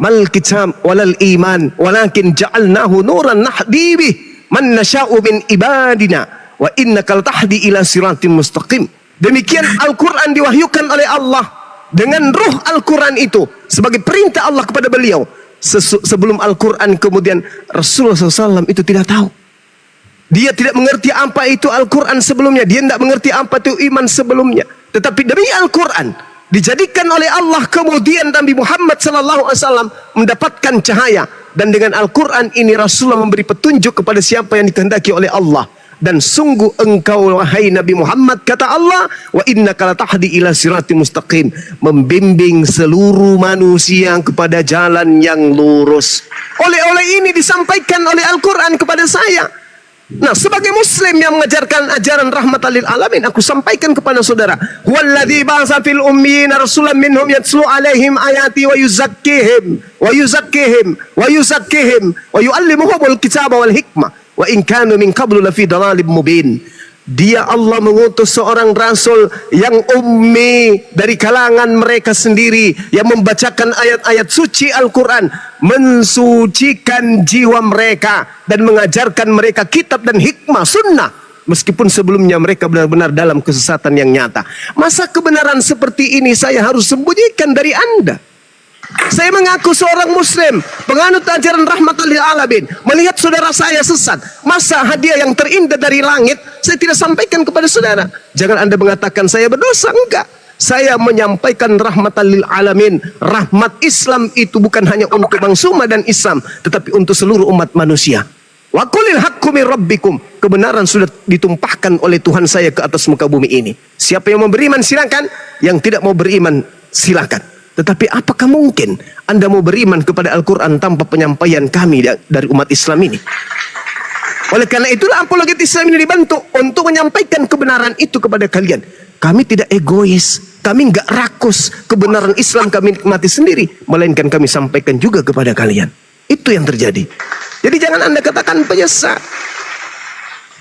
mal kitab walal iman walakin ja'alnahu nuran nahdi bih man nasha'u min ibadina wa innaka latahdi ila siratim mustaqim. Demikian Al-Quran diwahyukan oleh Allah dengan ruh Al-Quran itu sebagai perintah Allah kepada beliau. Sebelum Al-Quran kemudian Rasulullah SAW itu tidak tahu. Dia tidak mengerti apa itu Al-Quran sebelumnya. Dia tidak mengerti apa itu iman sebelumnya. Tetapi demi Al-Quran dijadikan oleh Allah kemudian Nabi Muhammad SAW mendapatkan cahaya. Dan dengan Al-Quran ini Rasulullah memberi petunjuk kepada siapa yang dikehendaki oleh Allah. Dan sungguh engkau wahai Nabi Muhammad, kata Allah, wa innaka latahdi ila siratim mustaqim, membimbing seluruh manusia kepada jalan yang lurus. Oleh-oleh ini disampaikan oleh Al-Quran kepada saya. Nah, sebagai muslim yang mengajarkan ajaran rahmatan lil alamin, aku sampaikan kepada saudara, huwallazi ba'atsa fil ummiyina rasulan minhum yatlu alaihim ayati wa yuzakkihim wa yuallimuhumul kitaba wal hikmah wa in kanu min qablu lafi dhalalin mubin. Dia Allah mengutus seorang rasul yang ummi dari kalangan mereka sendiri, yang membacakan ayat-ayat suci Al-Quran, mensucikan jiwa mereka dan mengajarkan mereka kitab dan hikmah sunnah, meskipun sebelumnya mereka benar-benar dalam kesesatan yang nyata. Masa kebenaran seperti ini saya harus sembunyikan dari Anda? Saya mengaku seorang muslim, penganut ajaran rahmatan lil alamin, melihat saudara saya sesat, masa hadiah yang terindah dari langit saya tidak sampaikan kepada saudara? Jangan Anda mengatakan saya berdosa. Enggak, saya menyampaikan rahmatan lil alamin. Rahmat Islam itu bukan hanya untuk bangsa dan Islam, tetapi untuk seluruh umat manusia. Wa qulil haqqu min rabbikum. Kebenaran sudah ditumpahkan oleh Tuhan saya ke atas muka bumi ini. Siapa yang mau beriman silakan, yang tidak mau beriman silakan. Tetapi apakah mungkin Anda mau beriman kepada Al-Quran tanpa penyampaian kami dari umat Islam ini? Oleh karena itulah apologet Islam ini dibentuk untuk menyampaikan kebenaran itu kepada kalian. Kami tidak egois, kami enggak rakus. Kebenaran Islam kami nikmati sendiri, melainkan kami sampaikan juga kepada kalian. Itu yang terjadi. Jadi jangan Anda katakan penyesat.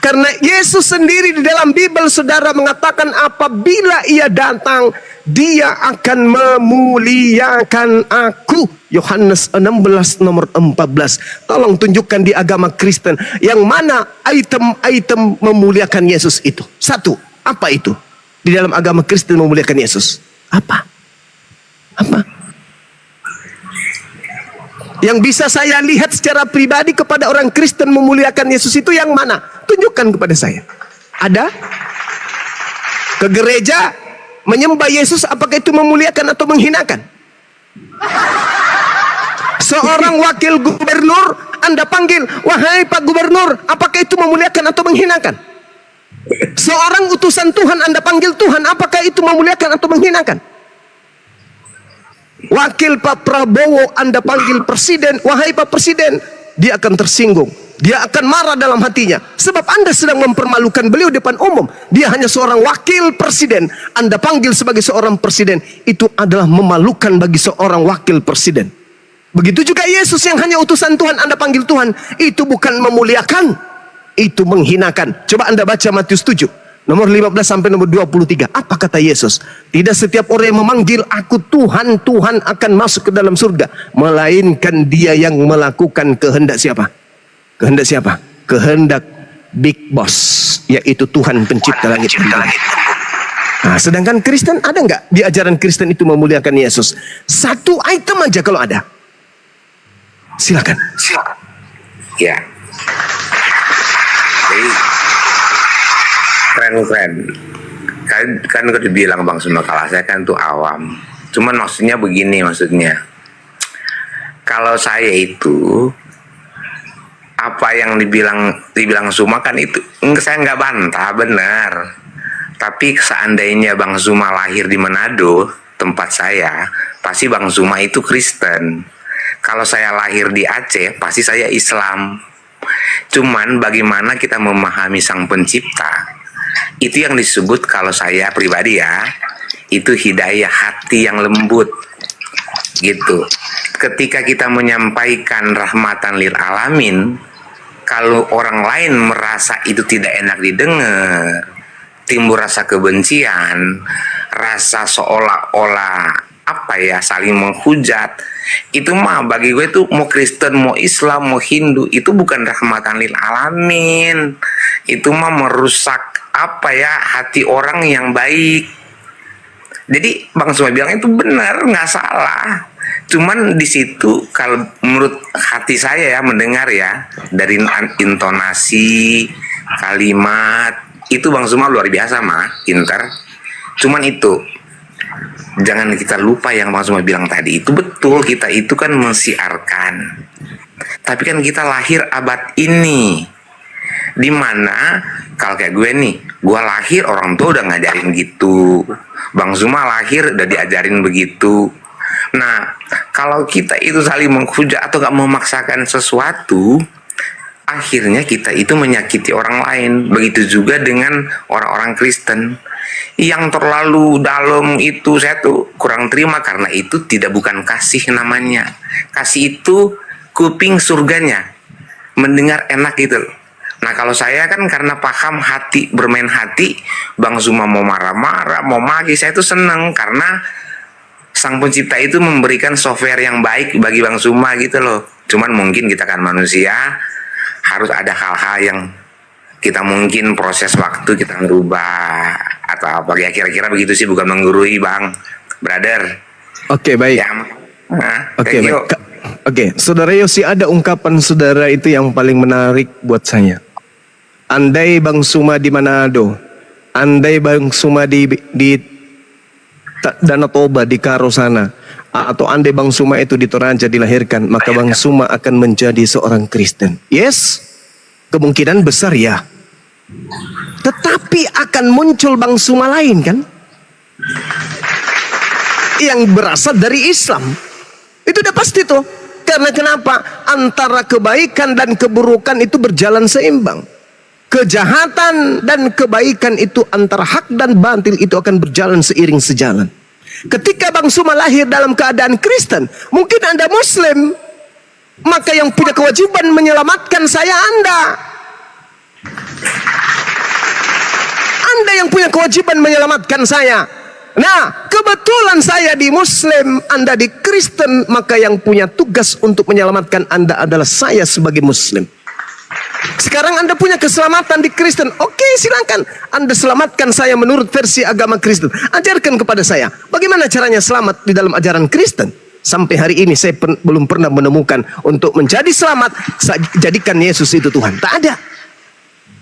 Karena Yesus sendiri di dalam Bible saudara mengatakan apabila ia datang, dia akan memuliakan aku. Yohanes 16 nomor 14. Tolong tunjukkan di agama Kristen yang mana item-item memuliakan Yesus itu. Satu, apa itu? Di dalam agama Kristen memuliakan Yesus. Apa? Apa? Yang bisa saya lihat secara pribadi kepada orang Kristen memuliakan Yesus itu yang mana? Tunjukkan kepada saya. Ada? Ke gereja menyembah Yesus, apakah itu memuliakan atau menghinakan? Seorang wakil gubernur Anda panggil, wahai Pak Gubernur, apakah itu memuliakan atau menghinakan? Seorang utusan Tuhan Anda panggil Tuhan, apakah itu memuliakan atau menghinakan? Wakil Pak Prabowo Anda panggil presiden, wahai Pak Presiden, dia akan tersinggung, dia akan marah dalam hatinya, sebab Anda sedang mempermalukan beliau depan umum. Dia hanya seorang wakil presiden, Anda panggil sebagai seorang presiden, itu adalah memalukan bagi seorang wakil presiden. Begitu juga Yesus yang hanya utusan Tuhan Anda panggil Tuhan, itu bukan memuliakan, itu menghinakan. Coba Anda baca Matius 7 nomor 15 sampai nomor 23. Apa kata Yesus? Tidak setiap orang yang memanggil aku Tuhan, Tuhan akan masuk ke dalam surga, melainkan dia yang melakukan kehendak siapa? Kehendak siapa? Kehendak Big Boss, yaitu Tuhan pencipta langit dan bumi. Nah, sedangkan Kristen ada nggak di ajaran Kristen itu memuliakan Yesus? Satu item aja kalau ada. Silakan. Ya. Jadi keren. Kan udah dibilang Bang Suma, kalau saya kan tuh awam. Cuman maksudnya begini, maksudnya kalau saya itu apa yang dibilang Suma kan itu saya nggak bantah, benar. Tapi seandainya Bang Zuma lahir di Manado, tempat saya, pasti Bang Zuma itu Kristen. Kalau saya lahir di Aceh, pasti saya Islam. Cuman bagaimana kita memahami Sang Pencipta, itu yang disebut kalau saya pribadi ya, itu hidayah hati yang lembut. Gitu. Ketika kita menyampaikan rahmatan lil alamin, kalau orang lain merasa itu tidak enak didengar, timbul rasa kebencian, rasa seolah-olah saling menghujat, itu mah bagi gue itu mau Kristen, mau Islam, mau Hindu, itu bukan rahmatan lil alamin. Itu mah merusak hati orang yang baik. Jadi Bang Zuma bilang itu benar, nggak salah. Cuman di situ kalau menurut hati saya ya, mendengar ya, dari intonasi kalimat itu Bang Zuma luar biasa mah, pintar. Cuman itu jangan kita lupa yang Bang Zuma bilang tadi, itu betul, kita itu kan mensiarkan. Tapi kan kita lahir abad ini, dimana kalau kayak gue nih, gue lahir orang tua udah ngajarin gitu, Bang Zuma lahir udah diajarin begitu. Nah, kalau kita itu saling menghujat atau gak memaksakan sesuatu, akhirnya kita itu menyakiti orang lain. Begitu juga dengan orang-orang Kristen yang terlalu dalam itu, saya tuh kurang terima, karena itu bukan kasih namanya. Kasih itu kuping surganya, mendengar enak gitu. Nah, kalau saya kan karena paham hati, bermain hati, Bang Zuma mau marah-marah, mau maki, saya tuh seneng karena Sang Pencipta itu memberikan software yang baik bagi Bang Zuma gitu loh. Cuman mungkin kita kan manusia, harus ada hal-hal yang kita mungkin proses waktu kita merubah atau apa ya, kira-kira begitu sih, bukan menggurui Bang, brother. Oke, baik. Ya, Oke, baik. Oke, Saudara Yosi, ada ungkapan saudara itu yang paling menarik buat saya. Andai Bang Zuma di Manado, andai Bang Zuma di Danau Toba, di Karo sana, atau andai Bang Zuma itu di Toraja dilahirkan, maka Bang Zuma akan menjadi seorang Kristen. Yes, kemungkinan besar ya. Tetapi akan muncul Bang Zuma lain kan, yang berasal dari Islam. Itu udah pasti tuh. Karena kenapa? Antara kebaikan dan keburukan itu berjalan seimbang. Kejahatan dan kebaikan itu, antara hak dan batil itu akan berjalan seiring sejalan. Ketika Bang Zuma lahir dalam keadaan Kristen, mungkin Anda Muslim, maka yang punya kewajiban menyelamatkan saya Anda. Anda yang punya kewajiban menyelamatkan saya. Nah, kebetulan saya di Muslim, Anda di Kristen, maka yang punya tugas untuk menyelamatkan Anda adalah saya sebagai Muslim. Sekarang Anda punya keselamatan di Kristen, oke, silakan Anda selamatkan saya menurut versi agama Kristen. Ajarkan kepada saya bagaimana caranya selamat di dalam ajaran Kristen. Sampai hari ini saya belum pernah menemukan untuk menjadi selamat jadikan Yesus itu Tuhan. Tak ada.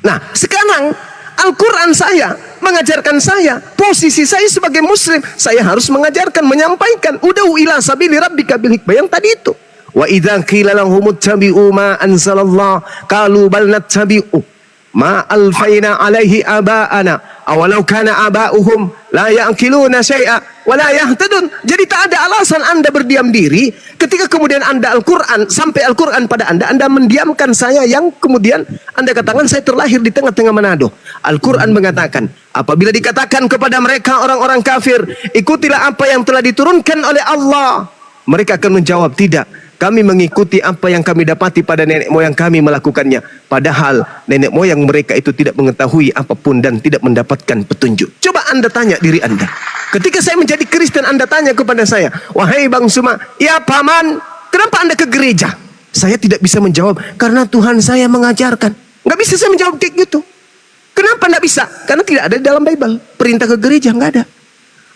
Nah, sekarang Al-Quran saya mengajarkan saya, posisi saya sebagai Muslim, saya harus mengajarkan, menyampaikan ud'u ila sabili rabbika bil hikmah, yang tadi itu. Wa idza qila lahum ittabi'u ma anzalallah qalu bal nattabi'u ma alfaina alaihi aba'ana awalau kana aba'uhum la ya'qiluna syai'a wa la yahtadun. Jadi tak ada alasan Anda berdiam diri ketika kemudian Anda Al-Quran, sampai Al-Quran pada Anda mendiamkan saya, yang kemudian Anda katakan saya terlahir di tengah-tengah Manado. Al-Quran mengatakan, apabila dikatakan kepada mereka orang-orang kafir, ikutilah apa yang telah diturunkan oleh Allah, mereka akan menjawab, tidak, kami mengikuti apa yang kami dapati pada nenek moyang kami melakukannya. Padahal nenek moyang mereka itu tidak mengetahui apapun dan tidak mendapatkan petunjuk. Coba Anda tanya diri Anda. Ketika saya menjadi Kristen, Anda tanya kepada saya, wahai Bang Zuma, ya paman, kenapa Anda ke gereja? Saya tidak bisa menjawab, karena Tuhan saya mengajarkan. Nggak bisa saya menjawab kayak gitu. Kenapa nggak bisa? Karena tidak ada di dalam Bible. Perintah ke gereja nggak ada.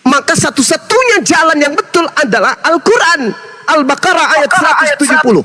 Maka satu-satunya jalan yang betul adalah Al-Quran. Al-Baqarah ayat 170.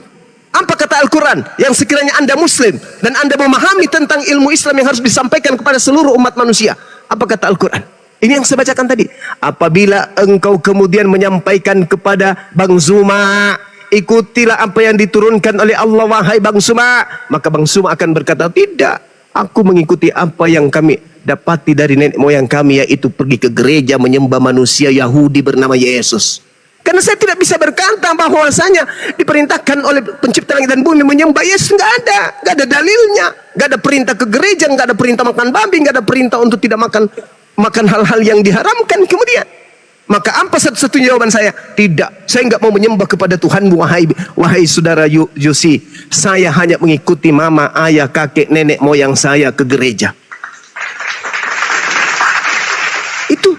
Apa kata Al-Quran? Yang sekiranya Anda Muslim dan Anda memahami tentang ilmu Islam yang harus disampaikan kepada seluruh umat manusia. Apa kata Al-Quran? Ini yang saya bacakan tadi. Apabila engkau kemudian menyampaikan kepada Bang Zuma, ikutilah apa yang diturunkan oleh Allah wahai Bang Zuma, maka Bang Zuma akan berkata, tidak, aku mengikuti apa yang kami dapati dari nenek moyang kami, yaitu pergi ke gereja menyembah manusia Yahudi bernama Yesus. Karena saya tidak bisa berkata bahwasanya diperintahkan oleh pencipta langit dan bumi menyembah Yesus. Nggak ada dalilnya. Nggak ada perintah ke gereja, nggak ada perintah makan babi, nggak ada perintah untuk tidak makan hal-hal yang diharamkan. Kemudian, maka apa satu-satunya jawaban saya? Tidak, saya nggak mau menyembah kepada Tuhan. Wahai saudara Yosi, saya hanya mengikuti mama, ayah, kakek, nenek moyang saya ke gereja. Itu.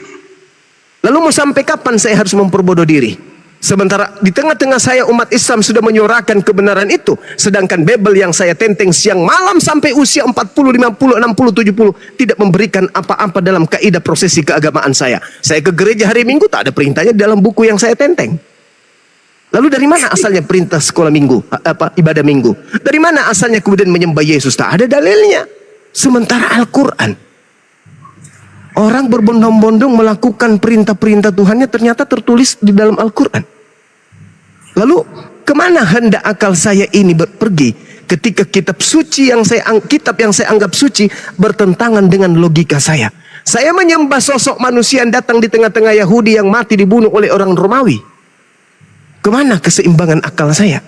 Lalu mau sampai kapan saya harus memperbodoh diri? Sementara di tengah-tengah saya umat Islam sudah menyuarakan kebenaran itu. Sedangkan Bible yang saya tenteng siang malam sampai usia 40, 50, 60, 70 tidak memberikan apa-apa dalam kaidah prosesi keagamaan saya. Saya ke gereja hari Minggu, tak ada perintahnya dalam buku yang saya tenteng. Lalu dari mana asalnya perintah sekolah minggu, ibadah minggu? Dari mana asalnya kemudian menyembah Yesus? Tak ada dalilnya. Sementara Al-Quran, orang berbondong-bondong melakukan perintah-perintah Tuhannya ternyata tertulis di dalam Al-Quran. Lalu kemana hendak akal saya ini pergi ketika kitab yang saya anggap suci bertentangan dengan logika saya? Saya menyembah sosok manusia yang datang di tengah-tengah Yahudi yang mati dibunuh oleh orang Romawi. Kemana keseimbangan akal saya?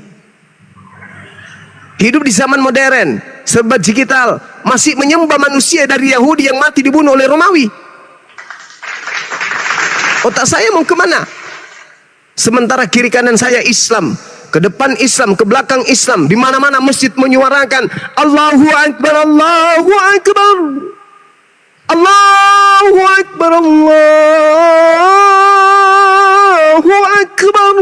Hidup di zaman modern, serba digital, masih menyembah manusia dari Yahudi yang mati dibunuh oleh Romawi. Otak saya mau kemana? Sementara kiri kanan saya Islam, ke depan Islam, ke belakang Islam, di mana-mana masjid menyuarakan Allahu Akbar, Allahu Akbar, Allahu Akbar, Allahu Akbar.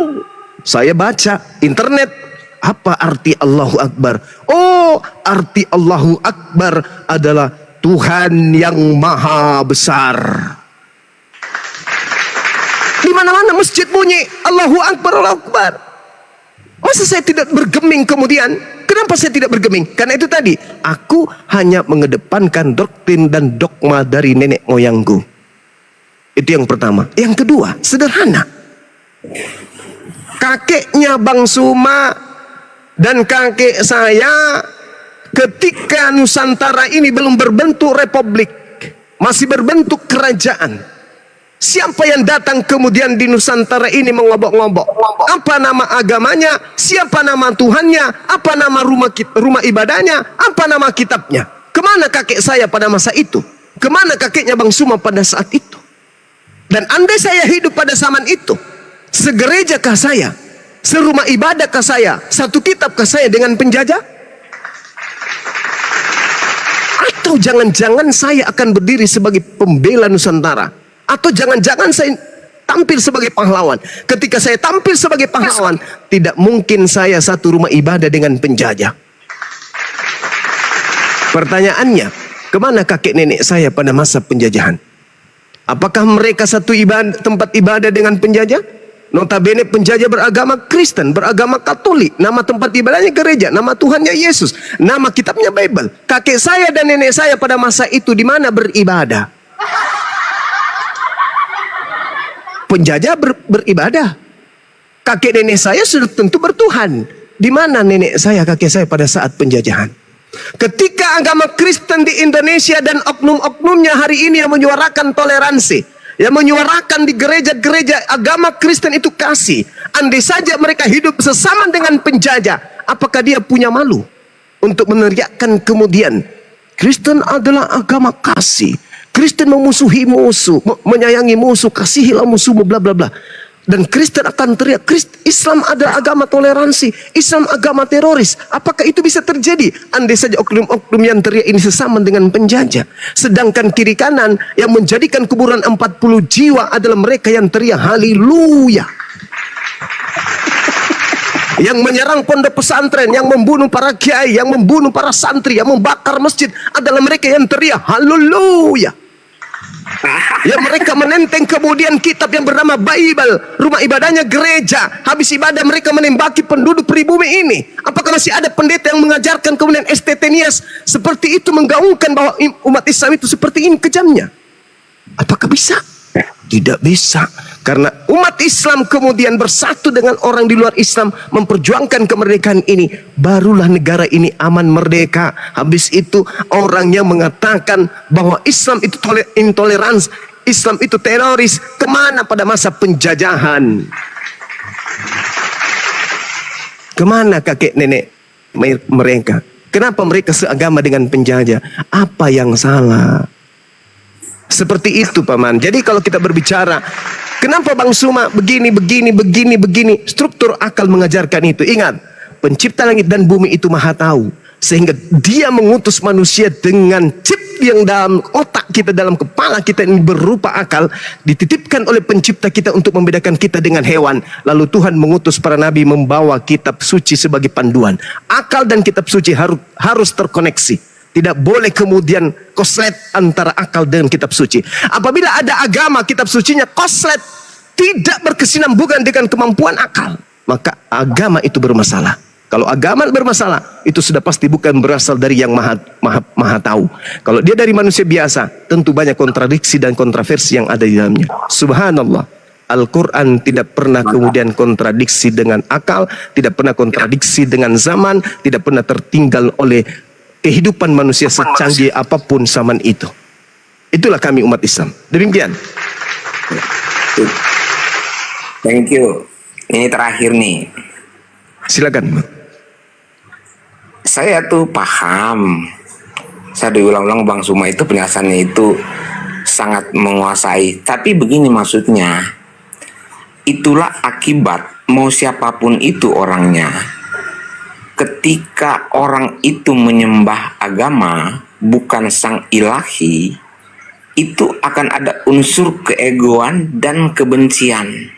Saya baca internet, apa arti Allahu Akbar? Oh, arti Allahu Akbar adalah Tuhan yang maha besar. Di mana-mana masjid bunyi Allahu Akbar, Allahu Akbar. Masa saya tidak bergeming kemudian? Kenapa saya tidak bergeming? Karena itu tadi, aku hanya mengedepankan doktrin dan dogma dari nenek moyangku. Itu yang pertama. Yang kedua, sederhana. Kakeknya Bang Suma dan kakek saya ketika Nusantara ini belum berbentuk republik, masih berbentuk kerajaan. Siapa yang datang kemudian di Nusantara ini mengobok-ngobok? Apa nama agamanya? Siapa nama Tuhannya? Apa nama rumah ibadahnya? Apa nama kitabnya? Kemana kakek saya pada masa itu? Kemana kakeknya Bang Suma pada saat itu? Dan andai saya hidup pada zaman itu, segerejakah saya? Serumah ibadahkah saya? Satu kitabkah saya dengan penjajah? Atau jangan-jangan saya akan berdiri sebagai pembela Nusantara? Atau jangan-jangan saya tampil sebagai pahlawan? Ketika saya tampil sebagai pahlawan, tidak mungkin saya satu rumah ibadah dengan penjajah. Pertanyaannya, kemana kakek nenek saya pada masa penjajahan? Apakah mereka satu tempat ibadah dengan penjajah? Notabene penjajah beragama Kristen, beragama Katolik. Nama tempat ibadahnya gereja, nama Tuhannya Yesus, nama kitabnya Bible. Kakek saya dan nenek saya pada masa itu di mana beribadah? Penjajah beribadah. Kakek nenek saya sudah tentu bertuhan. Di mana nenek saya, kakek saya pada saat penjajahan? Ketika agama Kristen di Indonesia dan oknum-oknumnya hari ini yang menyuarakan toleransi, yang menyuarakan di gereja-gereja agama Kristen itu kasih, andai saja mereka hidup sesama dengan penjajah, apakah dia punya malu untuk meneriakkan kemudian Kristen adalah agama kasih, Kristen memusuhi musuh, menyayangi musuh, kasihilah musuhmu, bla bla bla. Dan Kristen akan teriak, Islam adalah agama toleransi, Islam agama teroris. Apakah itu bisa terjadi? Andai saja oknum-oknum yang teriak ini sesama dengan penjajah. Sedangkan kiri kanan yang menjadikan kuburan 40 jiwa adalah mereka yang teriak haleluya. Yang menyerang pondok pesantren, yang membunuh para kiai, yang membunuh para santri, yang membakar masjid adalah mereka yang teriak haleluya. Yang mereka menenteng kemudian kitab yang bernama Bible, rumah ibadahnya gereja. Habis ibadah mereka menembaki penduduk pribumi ini. Apakah masih ada pendeta yang mengajarkan kemudian estetenias seperti itu, menggaungkan bahwa umat Islam itu seperti ini kejamnya? Apakah bisa? Tidak bisa. Karena umat Islam kemudian bersatu dengan orang di luar Islam memperjuangkan kemerdekaan ini, barulah negara ini aman merdeka. Habis itu orang yang mengatakan bahwa Islam itu intoleransi, Islam itu teroris, kemana pada masa penjajahan? Kemana kakek nenek mereka? Kenapa mereka seagama dengan penjajah? Apa yang salah? Seperti itu paman. Jadi kalau kita berbicara, kenapa Bang Suma begini, struktur akal mengajarkan itu. Ingat, pencipta langit dan bumi itu maha tahu. Sehingga dia mengutus manusia dengan chip yang dalam otak kita, dalam kepala kita ini berupa akal, dititipkan oleh pencipta kita untuk membedakan kita dengan hewan. Lalu Tuhan mengutus para nabi membawa kitab suci sebagai panduan. Akal dan kitab suci harus terkoneksi. Tidak boleh kemudian koslet antara akal dengan kitab suci. Apabila ada agama kitab sucinya koslet, tidak berkesinambungan dengan kemampuan akal, maka agama itu bermasalah. Kalau agama bermasalah, itu sudah pasti bukan berasal dari yang maha tahu. Kalau dia dari manusia biasa, tentu banyak kontradiksi dan kontroversi yang ada di dalamnya. Subhanallah. Al-Quran tidak pernah kemudian kontradiksi dengan akal, tidak pernah kontradiksi dengan zaman, tidak pernah tertinggal oleh kehidupan manusia secanggih apapun zaman itu. Itulah kami umat Islam. Demikian. Thank you. Ini terakhir nih. Silakan. Saya tuh paham. Saya diulang-ulang Bang Suma itu penjelasannya itu sangat menguasai. Tapi begini maksudnya, itulah akibat mau siapapun itu orangnya. Ketika orang itu menyembah agama bukan sang ilahi, itu akan ada unsur keegoan dan kebencian.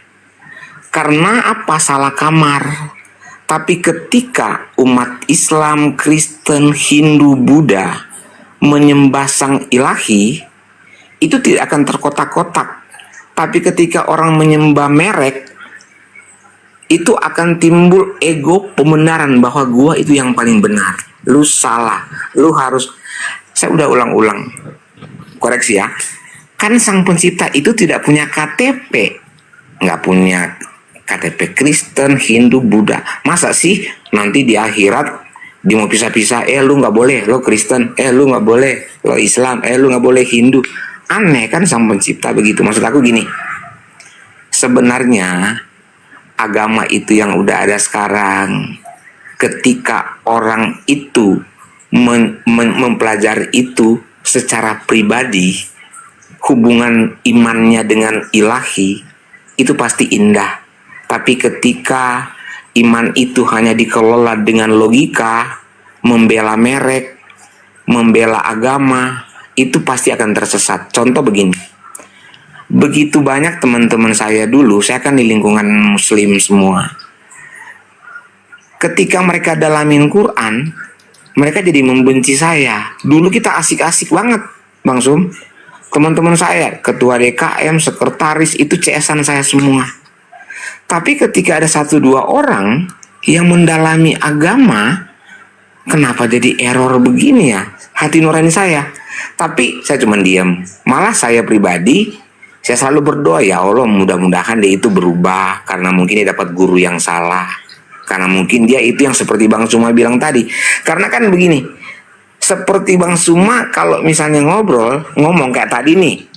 Karena apa? Salah kamar. Tapi ketika umat Islam, Kristen, Hindu, Buddha menyembah sang ilahi, itu tidak akan terkotak-kotak. Tapi ketika orang menyembah merek, itu akan timbul ego pembenaran bahwa gua itu yang paling benar. Lu salah, lu harus. Saya udah ulang-ulang. Koreksi ya. Kan sang pencipta itu tidak punya KTP. Nggak punya KTP Kristen, Hindu, Buddha. Masa sih nanti di akhirat dia mau pisah-pisah, lu nggak boleh, lo Kristen, lu nggak boleh, lo Islam, lu nggak boleh Hindu. Aneh kan sang pencipta begitu. Maksud aku gini, sebenarnya agama itu yang udah ada sekarang, ketika orang itu mempelajari itu secara pribadi, hubungan imannya dengan ilahi itu pasti indah. Tapi ketika iman itu hanya dikelola dengan logika, membela merek, membela agama, itu pasti akan tersesat. Contoh begini, begitu banyak teman-teman saya dulu, saya kan di lingkungan muslim semua. Ketika mereka dalamin Quran, mereka jadi membenci saya. Dulu kita asik-asik banget, Bang Sum. Teman-teman saya, ketua DKM, sekretaris, itu CS-an saya semua. Tapi ketika ada 1-2 orang yang mendalami agama, kenapa jadi error begini ya? Hati nurani saya. Tapi saya cuma diam. Malah saya pribadi, saya selalu berdoa, ya Allah mudah-mudahan dia itu berubah. Karena mungkin dia dapat guru yang salah. Karena mungkin dia itu yang seperti Bang Suma bilang tadi. Karena kan begini, seperti Bang Suma kalau misalnya ngomong kayak tadi nih,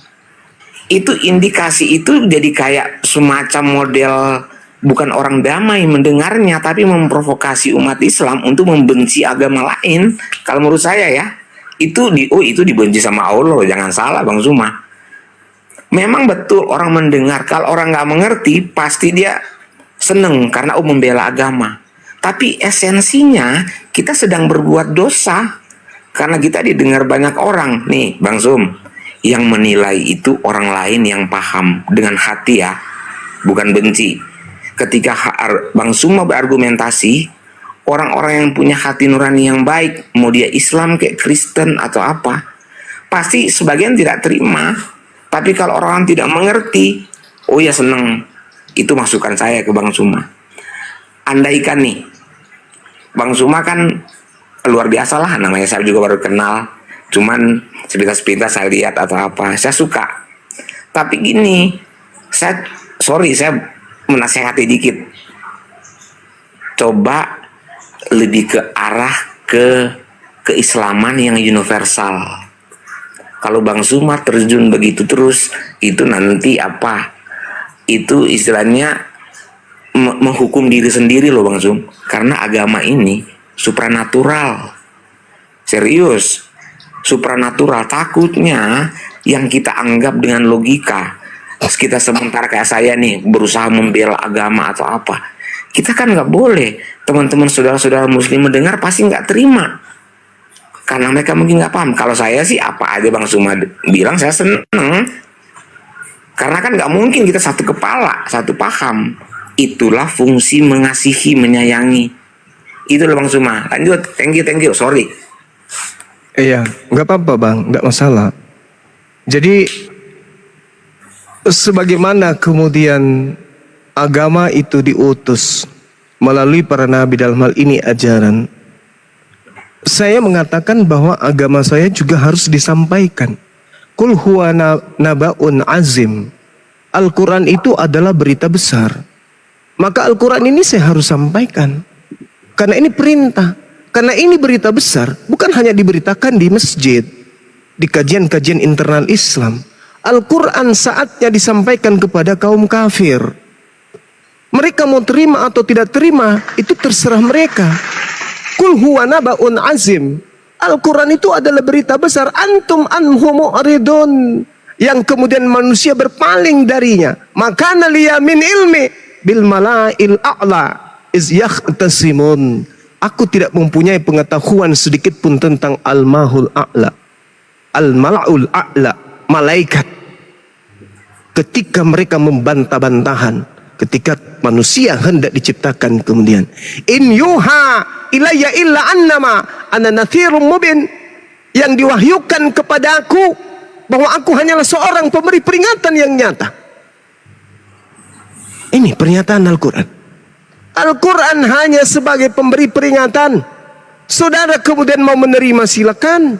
itu indikasi itu jadi kayak semacam model bukan orang damai mendengarnya, tapi memprovokasi umat Islam untuk membenci agama lain. Kalau menurut saya ya, itu dibenci sama Allah. Jangan salah Bang Suma. Memang betul orang mendengar. Kalau orang nggak mengerti, pasti dia seneng karena membela agama. Tapi esensinya kita sedang berbuat dosa karena kita didengar banyak orang. Nih Bang Sum, yang menilai itu orang lain yang paham dengan hati ya, bukan benci. Ketika Bang Suma berargumentasi, orang-orang yang punya hati nurani yang baik, mau dia Islam kayak Kristen atau apa, pasti sebagian tidak terima. Tapi kalau orang tidak mengerti, oh ya seneng. Itu masukan saya ke Bang Suma. Andaikan nih, Bang Suma kan luar biasa lah, namanya saya juga baru kenal. Cuman sepintas-sepintas saya lihat atau apa, saya suka. Tapi gini, saya menasehati dikit. Coba lebih ke arah keislaman yang universal. Kalau Bang Suma terjun begitu terus, itu nanti apa? Itu istilahnya menghukum diri sendiri loh Bang Zum. Karena agama ini supranatural. Serius. Supranatural. Takutnya yang kita anggap dengan logika, kita sementara kayak saya nih berusaha membela agama atau apa, kita kan nggak boleh. Teman-teman saudara-saudara muslim mendengar pasti nggak terima karena mereka mungkin nggak paham. Kalau saya sih apa aja Bang Suma bilang saya seneng, karena kan nggak mungkin kita satu kepala satu paham. Itulah fungsi mengasihi, menyayangi. Itu loh Bang Suma. Lanjut. Thank you, sorry. Iya, nggak apa-apa Bang, nggak masalah. Jadi sebagaimana kemudian agama itu diutus melalui para nabi, dalam hal ini ajaran, saya mengatakan bahwa agama saya juga harus disampaikan. Qul huwa nabaun azim. Al-Quran itu adalah berita besar. Maka Al-Quran ini saya harus sampaikan. Karena ini perintah. Karena ini berita besar, bukan hanya diberitakan di masjid, di kajian-kajian internal Islam. Al-Quran saatnya disampaikan kepada kaum kafir. Mereka mau terima atau tidak terima, itu terserah mereka. Qul huwa nabaun azim. Al-Quran itu adalah berita besar. Antum anhu mu'ridun. Yang kemudian manusia berpaling darinya. Makana liya min ilmi bil malail a'la iz yakhtasimun. Aku tidak mempunyai pengetahuan sedikit pun tentang al-mahul a'la, al-mala'ul a'la, malaikat. Ketika mereka membantah-bantahan, ketika manusia hendak diciptakan kemudian, in yuha ilayya illa annama ana nathirun mubin, yang diwahyukan kepada aku bahwa aku hanyalah seorang pemberi peringatan yang nyata. Ini pernyataan Al-Quran. Al-Quran hanya sebagai pemberi peringatan. Saudara kemudian mau menerima silakan.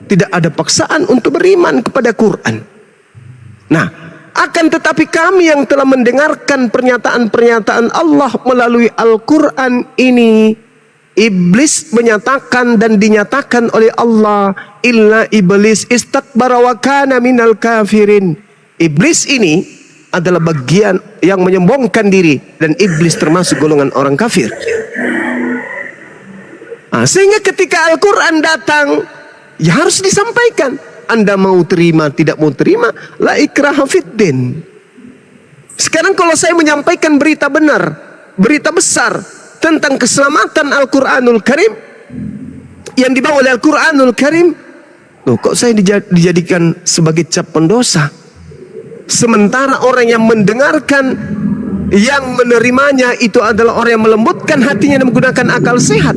Tidak ada paksaan untuk beriman kepada Quran. Nah, akan tetapi kami yang telah mendengarkan pernyataan-pernyataan Allah melalui Al-Quran ini, iblis menyatakan dan dinyatakan oleh Allah, illa iblis istakbara wa kana minal kafirin. Iblis ini adalah bagian yang menyombongkan diri, dan iblis termasuk golongan orang kafir. Sehingga ketika Al-Quran datang, ya harus disampaikan. Anda mau terima, tidak mau terima, la ikraha fiddin. Sekarang kalau saya menyampaikan berita benar, berita besar tentang keselamatan Al-Quranul Karim yang dibawa oleh Al-Quranul Karim, loh, kok saya dijadikan sebagai cap pendosa? Sementara orang yang mendengarkan, yang menerimanya itu adalah orang yang melembutkan hatinya dan menggunakan akal sehat.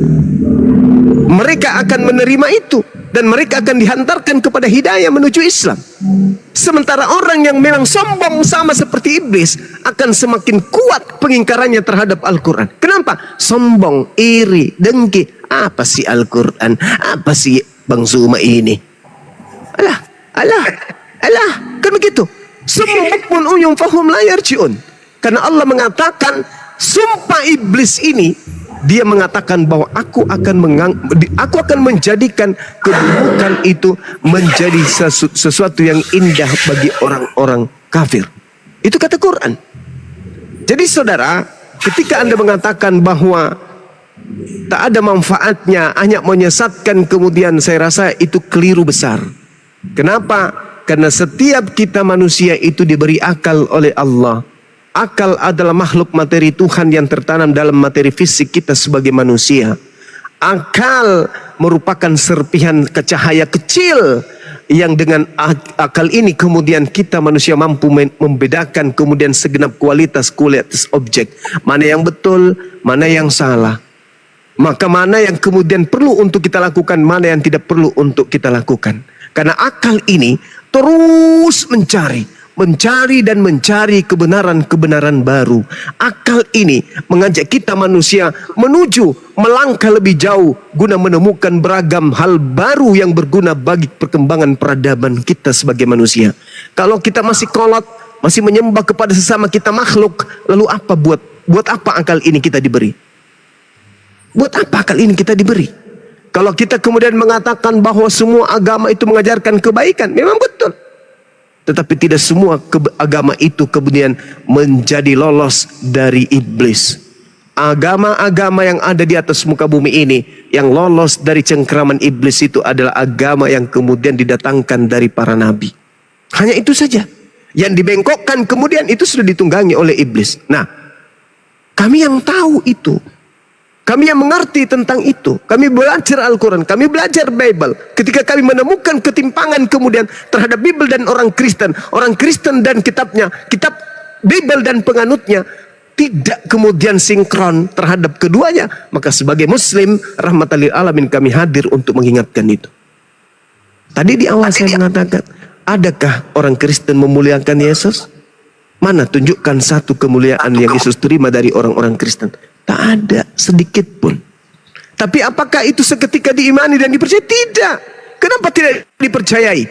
Mereka akan menerima itu dan mereka akan dihantarkan kepada hidayah menuju Islam. Sementara orang yang memang sombong sama seperti iblis akan semakin kuat pengingkarannya terhadap Al-Quran. Kenapa? Sombong, iri, dengki. Apa sih Al-Quran? Apa sih Bang Zuma ini? Alah, kan begitu. Semua pun uyung fahum layar ciun. Karena Allah mengatakan, sumpah iblis ini, dia mengatakan bahwa aku akan menjadikan keburukan itu menjadi sesuatu yang indah bagi orang-orang kafir. Itu kata Quran. Jadi saudara, ketika Anda mengatakan bahwa tak ada manfaatnya, hanya menyesatkan, kemudian saya rasa itu keliru besar. Kenapa? Karena setiap kita manusia itu diberi akal oleh Allah. Akal adalah makhluk materi Tuhan yang tertanam dalam materi fisik kita sebagai manusia. Akal merupakan serpihan cahaya kecil yang dengan akal ini kemudian kita manusia mampu membedakan kemudian segenap kualitas objek. Mana yang betul, mana yang salah. Maka mana yang kemudian perlu untuk kita lakukan, mana yang tidak perlu untuk kita lakukan. Karena akal ini terus mencari dan mencari kebenaran-kebenaran baru. Akal ini mengajak kita manusia menuju melangkah lebih jauh guna menemukan beragam hal baru yang berguna bagi perkembangan peradaban kita sebagai manusia. Kalau kita masih kolot, masih menyembah kepada sesama kita makhluk, lalu apa buat apa akal ini kita diberi? Buat apa akal ini kita diberi? Kalau kita kemudian mengatakan bahwa semua agama itu mengajarkan kebaikan, memang betul. Tetapi tidak semua agama itu kemudian menjadi lolos dari iblis. Agama-agama yang ada di atas muka bumi ini yang lolos dari cengkraman iblis itu adalah agama yang kemudian didatangkan dari para nabi. Hanya itu saja. Yang dibengkokkan kemudian itu sudah ditunggangi oleh iblis. Nah, kami yang tahu itu, kami yang mengerti tentang itu, kami belajar Al-Quran, kami belajar Bible. Ketika kami menemukan ketimpangan kemudian terhadap Bible dan orang Kristen dan kitabnya, kitab Bible dan penganutnya, tidak kemudian sinkron terhadap keduanya, maka sebagai Muslim rahmatan lil alamin kami hadir untuk mengingatkan itu. Tadi di awal saya mengatakan, adakah orang Kristen memuliakan Yesus? Mana tunjukkan satu kemuliaan yang Yesus terima dari orang-orang Kristen? Tak ada sedikit pun. Tapi apakah itu seketika diimani dan dipercayai? Tidak. Kenapa tidak dipercayai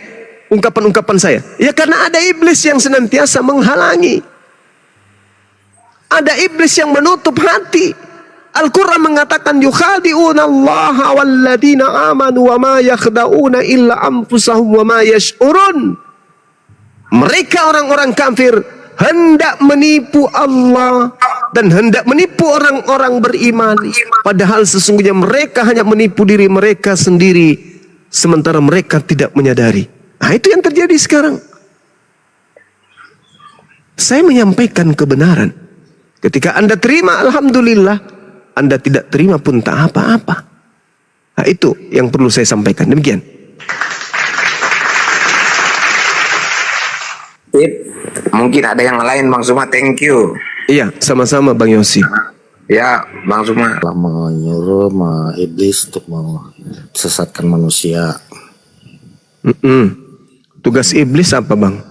ungkapan-ungkapan saya? Ya karena ada iblis yang senantiasa menghalangi. Ada iblis yang menutup hati. Al-Quran mengatakan yukhadi'una Allah walladina amanu wa ma yakhda'una illa anfusahum wa ma yash'urun. Mereka orang-orang kafir hendak menipu Allah dan hendak menipu orang-orang beriman, padahal sesungguhnya mereka hanya menipu diri mereka sendiri, sementara mereka tidak menyadari. Nah, itu yang terjadi sekarang. Saya menyampaikan kebenaran. Ketika Anda terima, alhamdulillah. Anda tidak terima pun tak apa-apa. Nah, itu yang perlu saya sampaikan. Demikian. Mungkin ada yang lain, Bang Suma. Thank you. Iya, sama-sama Bang Yosi. Ya, Bang Suma. Telah menyuruh iblis untuk mesesatkan manusia. Tugas iblis apa, Bang?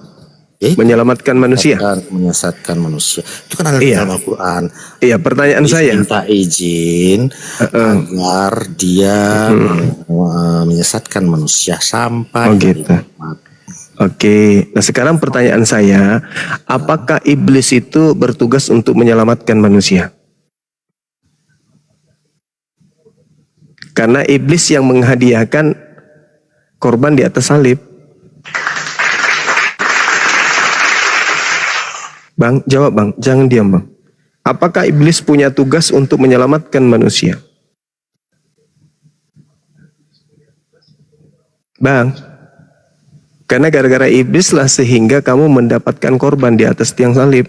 Menyelamatkan manusia. Menyesatkan manusia. Itu kan ada di dalam Al-Quran. Iya, pertanyaan saya. Minta izin agar dia menyesatkan manusia sampai gitu. Oke, nah sekarang pertanyaan saya, apakah iblis itu bertugas untuk menyelamatkan manusia? Karena iblis yang menghadiahkan korban di atas salib. Bang, jawab Bang, jangan diam Bang. Apakah iblis punya tugas untuk menyelamatkan manusia? Bang, karena gara-gara iblis lah sehingga kamu mendapatkan korban di atas tiang salib.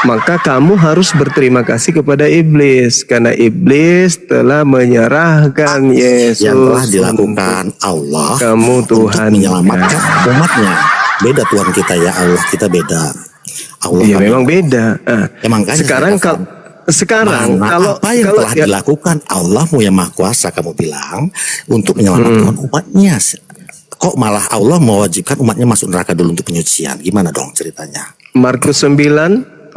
Maka kamu harus berterima kasih kepada iblis, karena iblis telah menyerahkan Yesus yang telah dilakukan Allah. Kamu Tuhan menyelamatkan umatnya. Beda Tuhan kita ya, Allah kita beda. Allah iya memang beda. Sekarang kalau apa yang telah dilakukan Allahmu yang Maha Kuasa, kamu bilang untuk menyelamatkan umatnya, kok malah Allah mewajibkan umatnya masuk neraka dulu untuk penyucian? Gimana dong ceritanya? Markus 9:49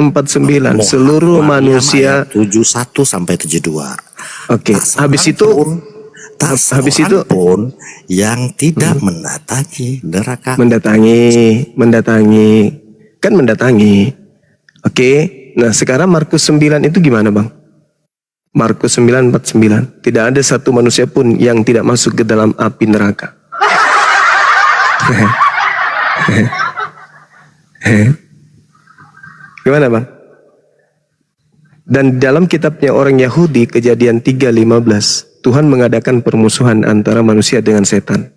seluruh manusia 71 sampai 72. Oke, habis itu pun yang tidak mendatangi neraka. Mendatangi. Oke, nah sekarang Markus 9 itu gimana Bang? Markus 9:49. Tidak ada satu manusia pun yang tidak masuk ke dalam api neraka. Gimana Bang? Dan dalam kitabnya orang Yahudi, Kejadian 3:15, Tuhan mengadakan permusuhan antara manusia dengan setan.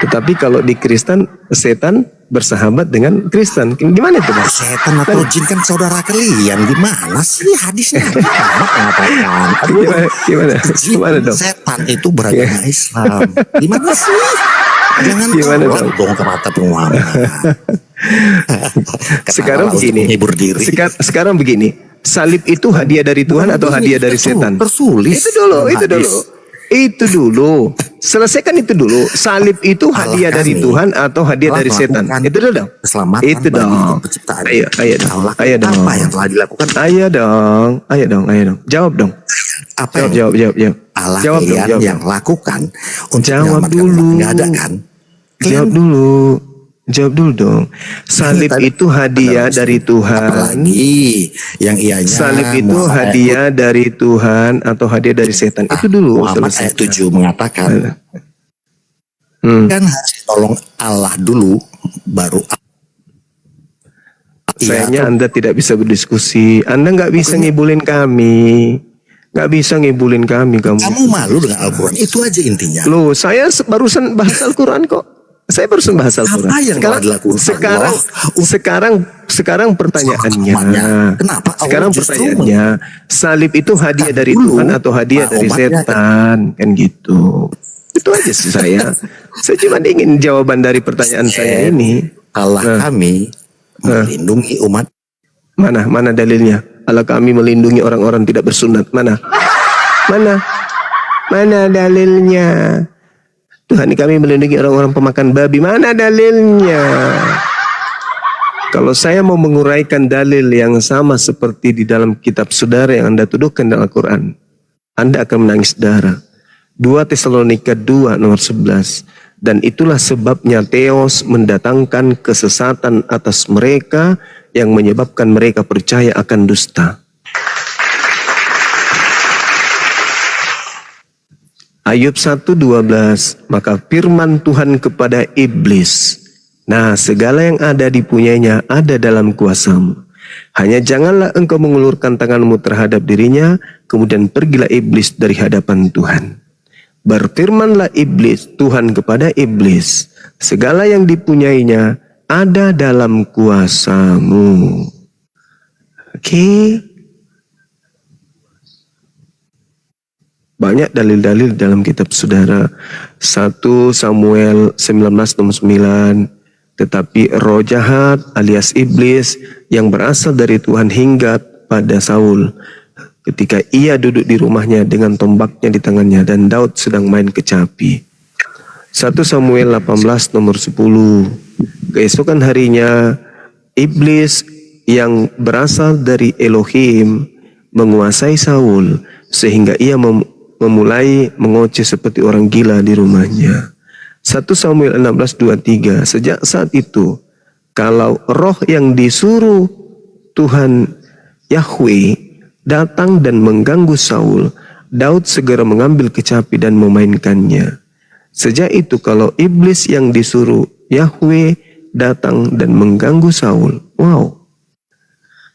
Tetapi kalau di Kristen, setan bersahabat dengan Kristen. Gimana itu Bang? Setan atau jin kan saudara kalian. Gimana sih hadisnya? Gimana dong? Setan itu beragama Islam. Gimana sih? Jangan tolak dong ke mata penguama. Sekarang begini. Salib itu hadiah dari Tuhan atau hadiah dari setan? Tersulis. Itu dulu. Selesaikan itu dulu. Salib itu hadiah dari Tuhan atau hadiah dari setan? Itu dulu dong. Itu dong. Ayo dong. Apa yang telah dilakukan? Ayo dong. Jawab dong. Apa jawab. Allah jawab yang lakukan untuk jawab dulu. Nggak ada kan? Jawab dulu dong. Salib itu hadiah dari Tuhan. Apalagi yang ianya salib itu hadiah dari Tuhan atau hadiah dari setan? Itu dulu. Muhammad ayat 7 mengatakan Kan harus tolong Allah dulu, baru Sayangnya Anda tidak bisa berdiskusi. Anda nggak bisa ngibulin kami. Nggak bisa ngibulin kami. Kamu malu dengan Al-Quran. Itu aja intinya. Loh, saya barusan bahas Al-Quran kok. Saya barusan bahas Al-Quran. Apa yang telah dilakukan sekarang pertanyaannya. Kenapa Allah Sekarang pertanyaannya, salib itu hadiah dari Tuhan atau hadiah dari setan? Kan gitu. Itu aja sih saya. Saya cuma ingin jawaban dari pertanyaan saya ini. Allah kami melindungi umat. Mana dalilnya? Allah kami melindungi orang-orang tidak bersunat. Mana dalilnya? Tuhan kami melindungi orang-orang pemakan babi. Mana dalilnya? Kalau saya mau menguraikan dalil yang sama seperti di dalam kitab saudara yang Anda tuduhkan dalam Al-Quran, Anda akan menangis darah. 2 Tesalonika 2 nomor 11. Dan itulah sebabnya Theos mendatangkan kesesatan atas mereka yang menyebabkan mereka percaya akan dusta. Ayub 1:12, maka firman Tuhan kepada iblis, nah segala yang ada dipunyainya ada dalam kuasamu. Hanya janganlah engkau mengulurkan tanganmu terhadap dirinya, kemudian pergilah iblis dari hadapan Tuhan. Berfirmanlah iblis, Tuhan kepada iblis, segala yang dipunyainya ada dalam kuasamu. Oke. Banyak dalil-dalil dalam kitab saudara. 1 Samuel 19:9. Tetapi roh jahat alias iblis yang berasal dari Tuhan hinggap pada Saul ketika ia duduk di rumahnya dengan tombaknya di tangannya dan Daud sedang main kecapi. 1 Samuel 18 nomor 10. Keesokan harinya iblis yang berasal dari Elohim menguasai Saul sehingga ia memulai mengoceh seperti orang gila di rumahnya. 1 Samuel 16:23. Sejak saat itu, kalau roh yang disuruh Tuhan Yahweh datang dan mengganggu Saul, Daud segera mengambil kecapi dan memainkannya. Sejak itu kalau iblis yang disuruh Yahweh datang dan mengganggu Saul. Wow.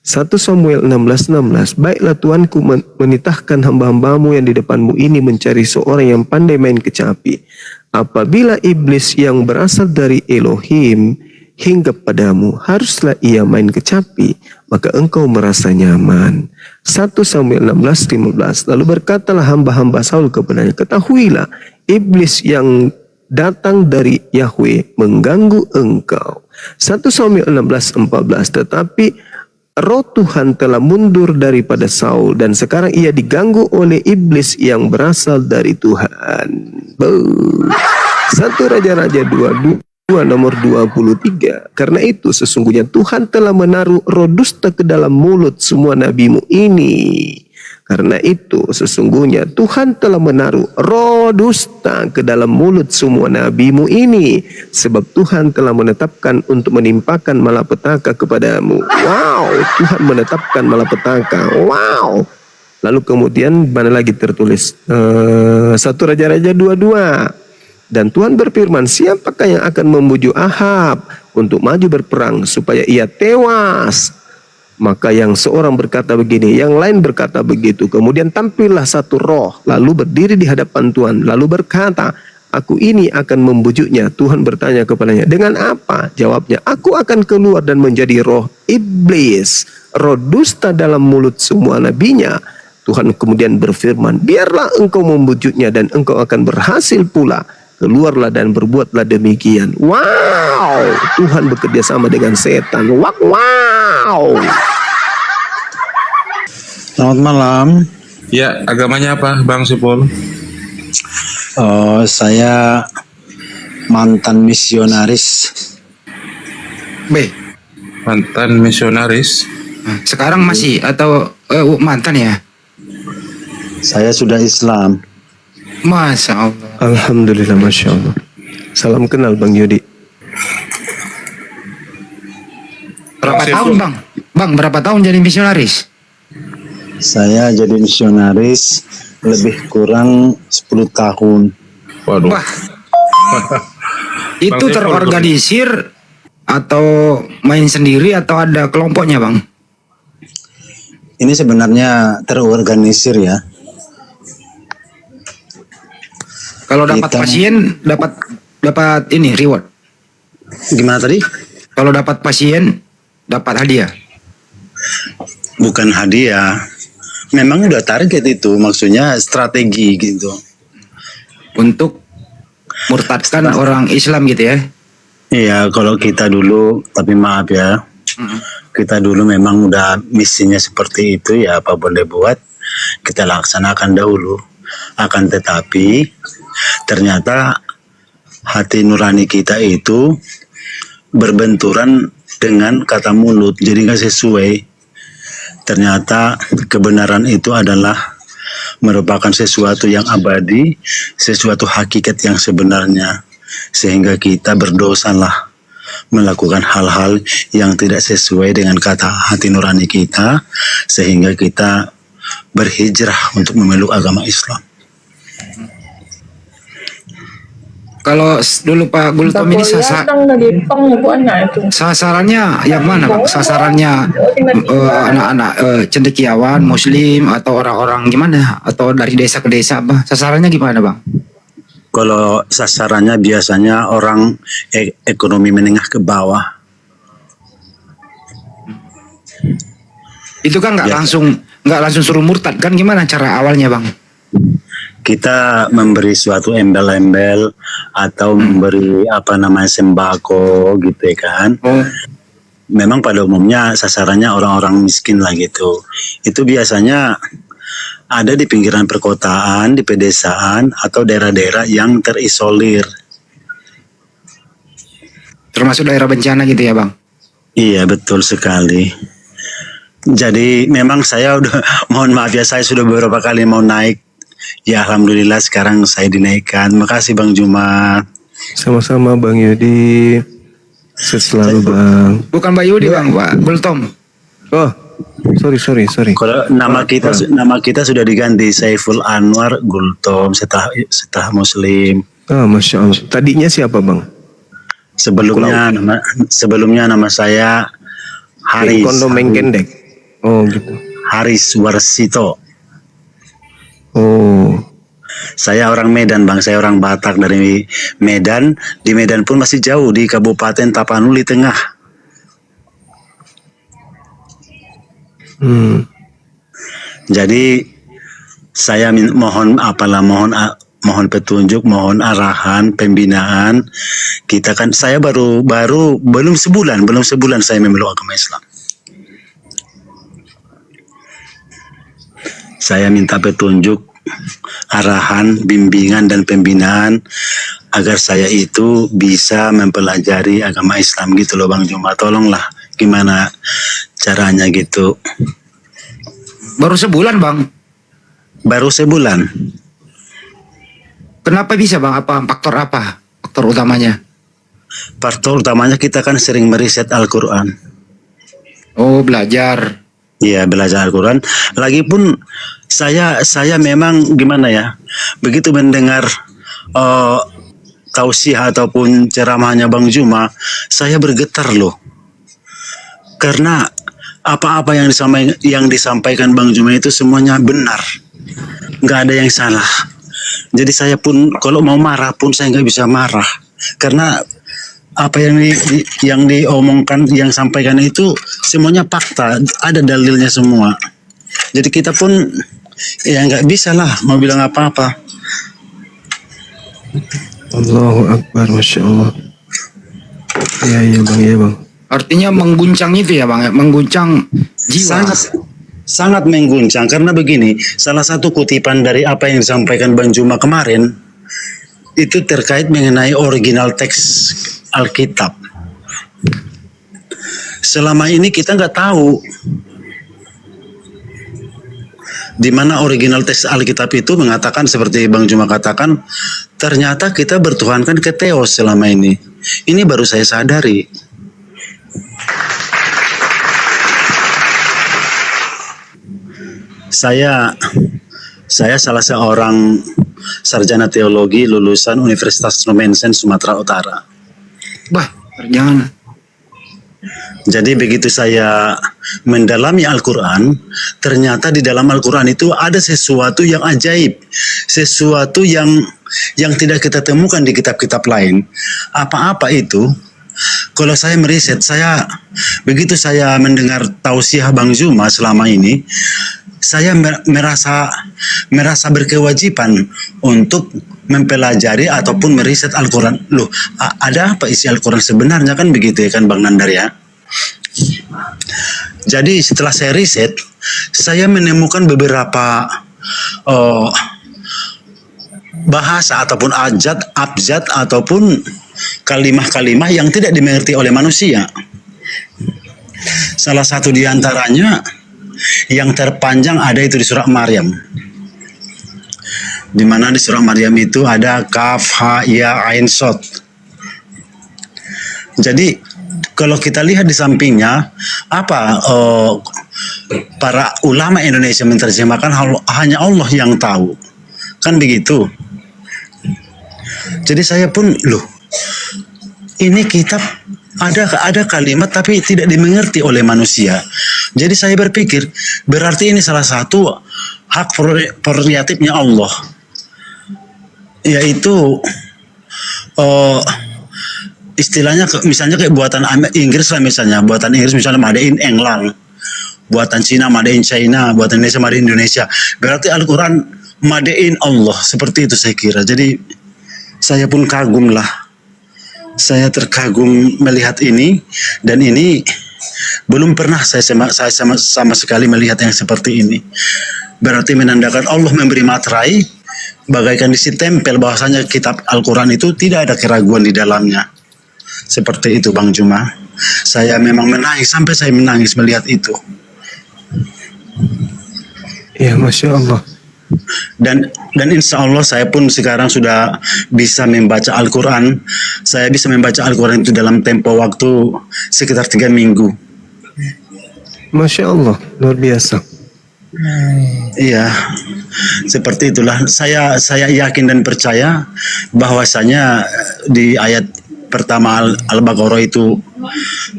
1 Samuel 16:16. Baiklah Tuanku menitahkan hamba-hambamu yang di depanmu ini mencari seorang yang pandai main kecapi. Apabila iblis yang berasal dari Elohim hinggap padamu, haruslah ia main kecapi, maka engkau merasa nyaman. 1 Samuel 16:15. Lalu berkatalah hamba-hamba Saul kepadanya, ketahuilah iblis yang datang dari Yahweh mengganggu engkau. 1 Samuel 16:14. Tetapi roh Tuhan telah mundur daripada Saul dan sekarang ia diganggu oleh iblis yang berasal dari Tuhan. 1 Raja-Raja 22 nomor 23. Karena itu sesungguhnya Tuhan telah menaruh roh dusta ke dalam mulut semua nabimu ini. Karena itu sesungguhnya Tuhan telah menaruh roh dusta ke dalam mulut semua nabimu ini. Sebab Tuhan telah menetapkan untuk menimpakan malapetaka kepadamu. Wow, Tuhan menetapkan malapetaka. Wow. Lalu kemudian mana lagi tertulis? 1 Raja-Raja 22. Dan Tuhan berfirman, siapakah yang akan membujuk Ahab untuk maju berperang supaya ia tewas? Maka yang seorang berkata begini, yang lain berkata begitu. Kemudian tampillah satu roh, lalu berdiri di hadapan Tuhan, lalu berkata, aku ini akan membujuknya. Tuhan bertanya kepadanya, dengan apa? Jawabnya, aku akan keluar dan menjadi roh iblis, roh dusta dalam mulut semua nabinya. Tuhan kemudian berfirman, biarlah engkau membujuknya dan engkau akan berhasil pula. Keluarlah dan berbuatlah demikian. Wow, Tuhan bekerja sama dengan setan. Wow. Selamat malam. Ya, agamanya apa, Bang Sipul? Saya mantan misionaris. Mantan misionaris. Sekarang masih atau mantan ya? Saya sudah Islam. Masya Allah. Alhamdulillah, Masya Allah. Salam kenal Bang Yudi. Berapa tahun Bang? Bang, berapa tahun jadi misionaris? Saya jadi misionaris lebih kurang 10 tahun. Waduh. Wah, Itu Bang Saiful, terorganisir atau main sendiri atau ada kelompoknya, Bang? Ini sebenarnya terorganisir ya. Kalau dapat Kita- pasien dapat ini reward. Gimana tadi? Kalau dapat pasien dapat hadiah. Bukan hadiah. Memang udah target itu, maksudnya strategi gitu. Untuk murtadkan orang Islam gitu ya. Iya, kalau kita dulu, tapi maaf ya, kita dulu memang udah misinya seperti itu ya, apa boleh buat, kita laksanakan dahulu. Akan tetapi, ternyata hati nurani kita itu berbenturan dengan kata mulut, jadi nggak sesuai. Ternyata kebenaran itu adalah merupakan sesuatu yang abadi, sesuatu hakikat yang sebenarnya, sehingga kita berdosalah melakukan hal-hal yang tidak sesuai dengan kata hati nurani kita, sehingga kita berhijrah untuk memeluk agama Islam. Kalau dulu Pak Gultom ini sasarannya yang mana, Bang? Sasarannya anak-anak cendekiawan, muslim, atau orang-orang gimana? Atau dari desa ke desa, apa? Sasarannya gimana, Bang? Kalau sasarannya biasanya orang ekonomi menengah ke bawah. Itu kan nggak langsung suruh murtad kan? Gimana cara awalnya, Bang? Kita memberi suatu embel-embel atau memberi sembako gitu ya kan. Memang pada umumnya sasarannya orang-orang miskin lah gitu. Itu biasanya ada di pinggiran perkotaan, di pedesaan atau daerah-daerah yang terisolir. Termasuk daerah bencana gitu ya, Bang? Iya, betul sekali. Jadi memang saya udah, mohon maaf ya, saya sudah beberapa kali mau naik. Ya alhamdulillah sekarang saya dinaikkan. Makasih Bang Juma. Sama-sama Bang Yudi. Selalu Bang. Bukan Pak Yudi, Bang, Pak Gultom. Oh, sorry. Kalau nama kita sudah diganti Saiful Anwar Gultom setelah Muslim. Ah, Masya Allah. Tadinya siapa Bang? Sebelumnya nama saya Haris. Kondo Mengkendek. Oh gitu. Haris Warsito. Oh. Saya orang Medan Bang, saya orang Batak dari Medan. Di Medan pun masih jauh, di Kabupaten Tapanuli Tengah. Jadi saya mohon petunjuk, mohon arahan, pembinaan. Kita kan, saya baru belum sebulan saya memeluk agama Islam. Saya minta petunjuk, arahan, bimbingan dan pembinaan agar saya itu bisa mempelajari agama Islam gitu loh Bang Juma. Tolonglah gimana caranya gitu. Baru sebulan, Bang? Baru sebulan. Kenapa bisa, Bang? Faktor apa? Faktor utamanya? Faktor utamanya kita kan sering meriset Al-Quran. Oh, belajar. Iya, belajar Al-Quran. Lagipun saya memang gimana ya, begitu mendengar tausiah ataupun ceramahnya Bang Juma, saya bergetar loh. Karena apa-apa yang disampaikan Bang Juma itu semuanya benar, nggak ada yang salah. Jadi saya pun kalau mau marah pun saya nggak bisa marah, karena apa yang diomongkan, yang sampaikan itu semuanya fakta, ada dalilnya semua. Jadi kita pun ya nggak bisa lah mau bilang apa-apa. Allahu Akbar, Masya Allah. Iya Bang. Artinya mengguncang itu ya, Bang? Mengguncang jiwa. Sangat mengguncang, karena begini, salah satu kutipan dari apa yang disampaikan Bang Juma kemarin itu terkait mengenai original teks Alkitab. Selama ini kita nggak tahu di mana original teks Alkitab itu mengatakan seperti Bang Juma katakan, ternyata kita bertuhankan ke Theos selama ini. Ini baru saya sadari. Saya salah seorang sarjana teologi lulusan Universitas Nomensen Sumatera Utara. Bah, jangan. Jadi begitu saya mendalami Al-Quran, ternyata di dalam Al-Quran itu ada sesuatu yang ajaib, sesuatu yang tidak kita temukan di kitab-kitab lain. Apa-apa itu? Kalau saya meriset, begitu saya mendengar tausiah Bang Zuma selama ini, saya merasa berkewajiban untuk mempelajari ataupun meriset Al-Quran. Loh, ada apa isi Al-Quran sebenarnya, kan begitu ya kan Bang Nandar ya? Jadi setelah saya riset, saya menemukan beberapa bahasa ataupun abjad ataupun kalimah-kalimah yang tidak dimengerti oleh manusia. Salah satu di antaranya yang terpanjang ada itu di surah Maryam. Di mana di surah Maryam itu ada kaf, ha, ya, ain, sod. Jadi kalau kita lihat di sampingnya, para ulama Indonesia menerjemahkan hanya Allah yang tahu, kan begitu. Jadi saya pun, loh, ini kitab ada kalimat tapi tidak dimengerti oleh manusia. Jadi saya berpikir, berarti ini salah satu hak prerogatifnya Allah, yaitu istilahnya misalnya kayak buatan Inggris lah, misalnya buatan Inggris misalnya made in England, buatan Cina made in China, buatan Indonesia made in Indonesia. Berarti Al-Quran made in Allah, seperti itu saya kira. Jadi saya pun kagum lah, saya terkagum melihat ini, dan ini belum pernah saya sama sekali melihat yang seperti ini. Berarti menandakan Allah memberi materai bagaikan ditempel bahwasanya kitab Al-Quran itu tidak ada keraguan di dalamnya. Seperti itu Bang Juma. Saya memang menangis, sampai saya menangis melihat itu. Ya, Masya Allah. Dan insya Allah saya pun sekarang sudah bisa membaca Al-Quran. Saya bisa membaca Al-Quran itu dalam tempo waktu sekitar 3 minggu. Masya Allah, luar biasa. Iya, seperti itulah. Saya yakin dan percaya bahwasanya di ayat pertama Al-Baqarah itu,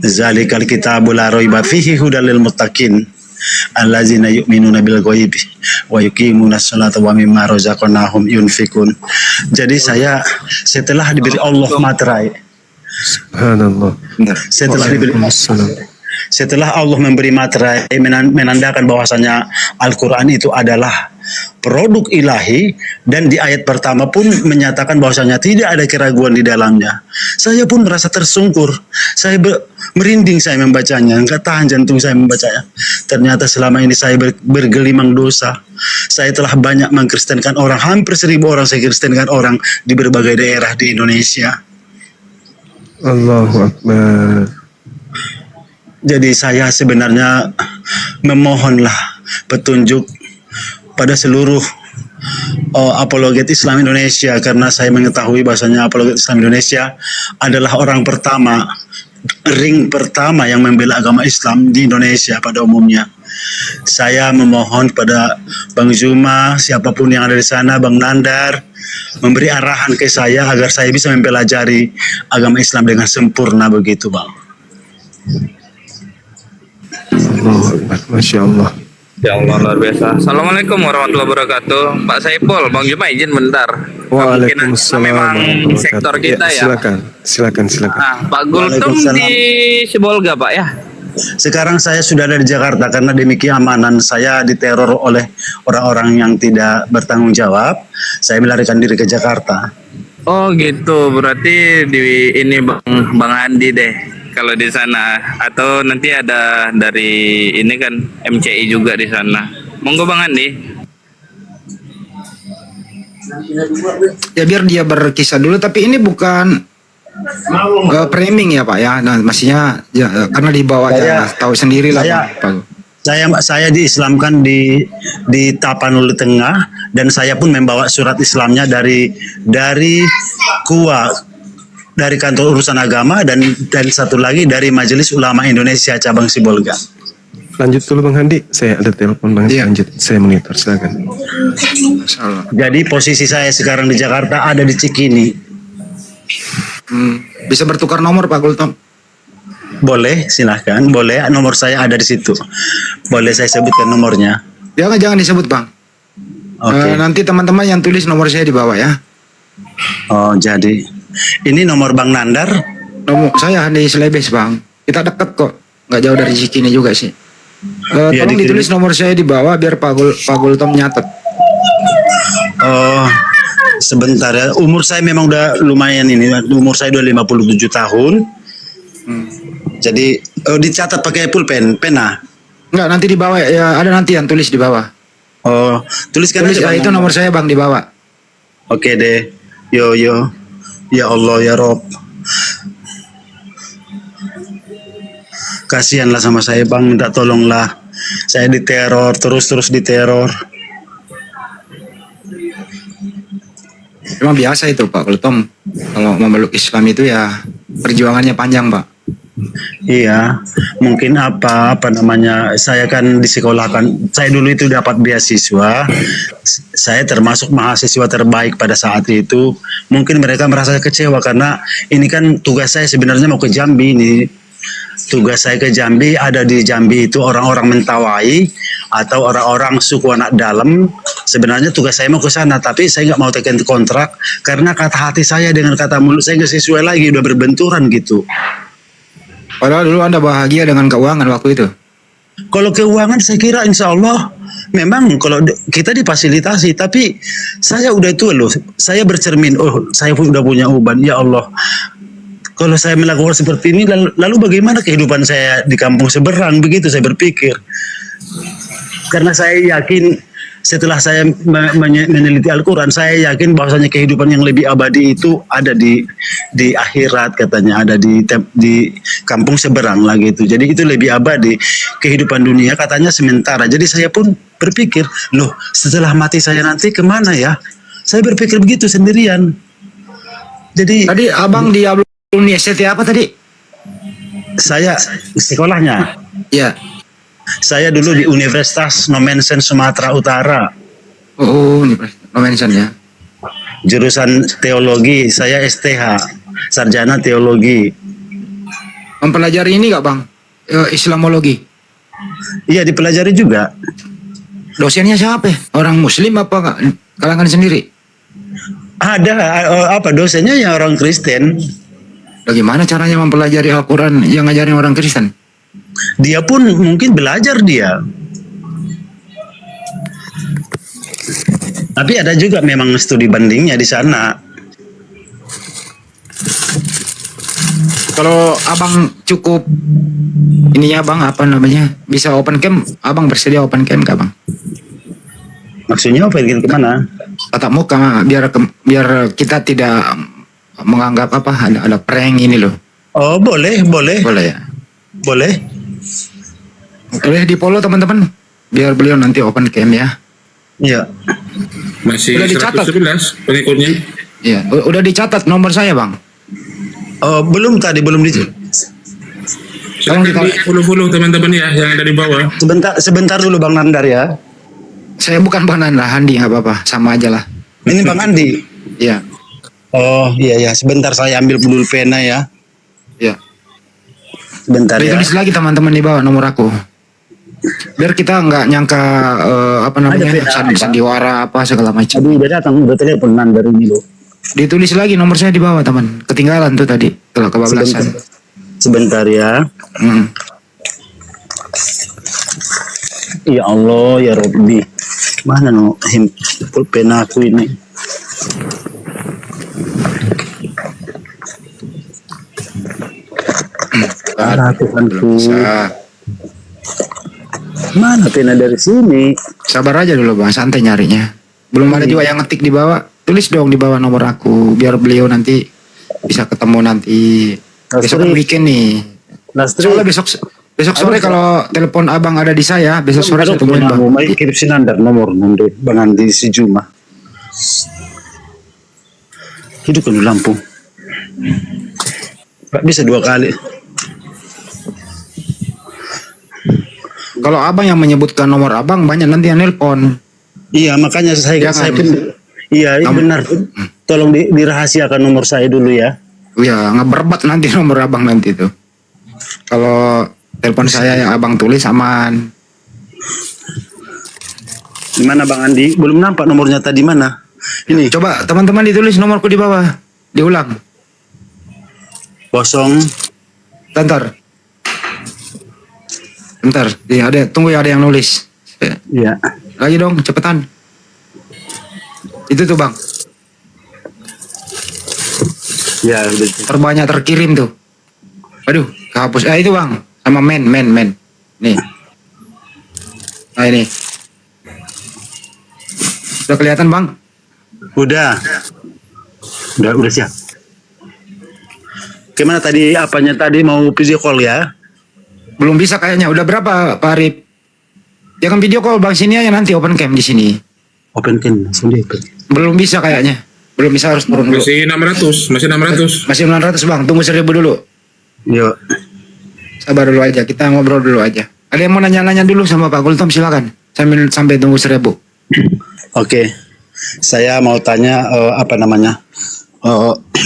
zalikal kitabul la raiba fihi hudal lil muttaqin allazina yu'minuna bil ghaibi wa yuqimunas salata wa mimma razaqnahum yunfikun. Jadi saya setelah diberi Allah materai, Subhanallah. setelah Allah memberi materai menandakan bahwasanya Al-Quran itu adalah produk ilahi, dan di ayat pertama pun menyatakan bahwasanya tidak ada keraguan di dalamnya. Saya pun merasa tersungkur, saya merinding saya membacanya, enggak tahan jantung saya membacanya. Ternyata selama ini saya bergelimang dosa. Saya telah banyak mengkristenkan orang, hampir 1000 orang saya kristenkan orang di berbagai daerah di Indonesia. Allahu Akbar. Jadi saya sebenarnya memohonlah petunjuk pada seluruh apologet Islam Indonesia, karena saya mengetahui bahasanya apologet Islam Indonesia adalah orang pertama, ring pertama yang membela agama Islam di Indonesia pada umumnya. Saya memohon pada Bang Zuma, siapapun yang ada di sana, Bang Nandar, memberi arahan ke saya agar saya bisa mempelajari agama Islam dengan sempurna, begitu Bang. Allahu Akbar, Masya Allah. Ya Allah, luar biasa. Assalamualaikum warahmatullahi wabarakatuh. Pak Saipul, Bang Juma izin bentar. Waalaikumsalam. Memang sektor kita ya. Silakan. Nah, Pak Gultum di Sibolga Pak ya. Sekarang saya sudah ada di Jakarta karena demi keamanan saya diteror oleh orang-orang yang tidak bertanggung jawab. Saya melarikan diri ke Jakarta. Oh gitu, berarti di ini Bang Andi deh. Kalau di sana, atau nanti ada dari ini kan MCI juga di sana. Monggo Bang Andi. Ya biar dia berkisah dulu, tapi ini bukan framing ya Pak ya. Nah, maksudnya ya, karena dibawa ya tahu sendiri lah Pak. Saya diislamkan di Tapanuli Tengah, dan saya pun membawa surat Islamnya dari KUA, dari kantor urusan agama, dan satu lagi dari Majelis Ulama Indonesia cabang Sibolga. Lanjut dulu Bang Handi, saya ada telepon Bang. Lanjut, saya monitor, silakan. Jadi posisi saya sekarang di Jakarta ada di Cikini. Bisa bertukar nomor Pak Gultom? Boleh, silahkan. Boleh, nomor saya ada di situ. Boleh saya sebutkan nomornya. Jangan disebut Bang. Oke. Nanti teman-teman yang tulis nomor saya di bawah ya. Oh, jadi ini nomor Bang Nandar. Nomor saya di Selebes Bang. Kita deket kok, nggak jauh dari Cikini juga sih. Ya, Tolong dikirim. ditulis nomor saya di bawah biar Pak Gultom nyatet. Oh, sebentar ya. Umur saya memang udah lumayan ini. Umur saya udah 57 tahun. Jadi dicatat pakai pulpen, pena. Enggak, nanti di bawah ya, ada nanti yang tulis di bawah. Oh, tuliskan Tulis aja, Bang. itu nomor saya Bang di bawah. Oke deh. Yo. Ya Allah ya Rob. Kasihanlah sama saya Bang, minta tolonglah. Saya diteror, terus diteror. Memang biasa itu Pak Gultom. Kalau memeluk Islam itu ya perjuangannya panjang Pak. Iya, mungkin apa namanya, saya kan disekolahkan, saya dulu itu dapat beasiswa, saya termasuk mahasiswa terbaik pada saat itu. Mungkin mereka merasa kecewa karena ini kan tugas saya sebenarnya mau ke Jambi ini. Tugas saya ke Jambi, ada di Jambi itu orang-orang Mentawai atau orang-orang suku anak dalam. Sebenarnya tugas saya mau ke sana, tapi saya nggak mau tekan kontrak karena kata hati saya dengan kata mulut saya nggak sesuai lagi, udah berbenturan gitu. Padahal dulu Anda bahagia dengan keuangan waktu itu. Kalau keuangan saya kira insya Allah memang kalau kita difasilitasi, tapi saya udah tua loh. Saya bercermin, oh saya udah punya uban, ya Allah. Kalau saya melakukan seperti ini, lalu bagaimana kehidupan saya di kampung seberang? Begitu saya berpikir. Karena saya yakin setelah saya meneliti Al-Quran, saya yakin bahwasanya kehidupan yang lebih abadi itu ada di akhirat, katanya ada di kampung seberang lah gitu. Jadi itu lebih abadi. Kehidupan dunia katanya sementara. Jadi saya pun berpikir, loh setelah mati saya nanti kemana ya? Saya berpikir begitu sendirian. Jadi Tadi Abang di Universitas apa tadi? saya sekolahnya, Ya. saya dulu di Universitas Nomensen Sumatera Utara. Oh, ini no mention ya. Jurusan teologi, saya STH, sarjana teologi. Mempelajari ini nggak Bang? Islamologi. Iya dipelajari juga. Dosennya siapa? Orang Muslim apa nggak? Kalangan sendiri? Ada apa dosennya yang orang Kristen. Bagaimana caranya mempelajari Al-Quran yang ngajarin orang Kristen? Dia pun mungkin belajar dia. Tapi ada juga memang studi bandingnya di sana. Kalau Abang cukup ininya Bang, apa namanya, bisa open camp, Abang bersedia open camp nggak Bang? Maksudnya apa gitu kemana? Tatap muka biar kita tidak menganggap apa ada prank ini loh. Oh boleh. Boleh ya. Boleh. Boleh di follow teman-teman biar beliau nanti open cam ya. Iya. Masih Udah dicatat. 111 pengikutnya. Iya, udah dicatat nomor saya Bang. Oh belum di. Silakan di follow teman-teman ya yang ada di bawah. Sebentar dulu Bang Nandar ya. Saya bukan Bang Nanda, Handi nggak apa-apa, sama aja lah. Ini Bang Andi. Iya. Oh iya sebentar saya ambil dulu pena ya. Iya. Sebentar ya. Tulis lagi teman-teman di bawah nomor aku. Biar kita nggak nyangka apa namanya sandiwara apa segala macam. Aduh udah datang, udah telepon Nandar ini loh. Ditulis lagi nomor saya di bawah teman. Ketinggalan tuh tadi kalau kebablasan. Sebentar ya. Hmm. Ya Allah ya Robbi. Mana no pulpen aku ini? Tuhanku. Bisa. Mana pena dari sini? Sabar aja dulu Bang, santai nyarinya. Belum ada juga yang ngetik di bawah. Tulis dong di bawah nomor aku biar beliau nanti bisa ketemu nanti. Besok kan weekend nih. Soalnya besok sore kalau telepon Abang ada di saya, besok sore saya temuin Bang. Mau kirim si Nandar nomor nanti Bang Andi si Juma. Hidup di Lampung. Gak bisa 2 kali. Kalau Abang yang menyebutkan nomor Abang banyak nanti yang nelpon. Iya makanya saya pun iya benar. Tolong dirahasiakan nomor saya dulu ya. Ya ngeberbat nanti nomor abang nanti tuh. Kalau telepon saya yang abang tulis aman. Di mana Bang Andi? Belum nampak nomornya tadi mana? Ini Coba teman-teman ditulis nomorku di bawah. Diulang. 0. Bentar. Iya, tunggu ya, ada yang nulis. Iya. Lagi dong, cepetan. Itu tuh bang. Ya, udah. Terbanyak terkirim tuh. Aduh, kehapus. Itu bang, sama men. Nih. Nah ini. Udah kelihatan bang? Udah siap. Gimana tadi apanya tadi mau video call ya? Belum bisa kayaknya. Udah berapa Pak Arif? Jangan video call bang, sini aja nanti open cam di sini. Open cam sini. Belum bisa kayaknya. Belum bisa, harus turun dulu. Masih 600. Masih 900 bang, tunggu 1000 dulu. Yuk. Sabar dulu aja, kita ngobrol dulu aja. Ada yang mau nanya-nanya dulu sama Pak Gultom, silakan. Sampai tunggu 1000. Oke. Saya mau tanya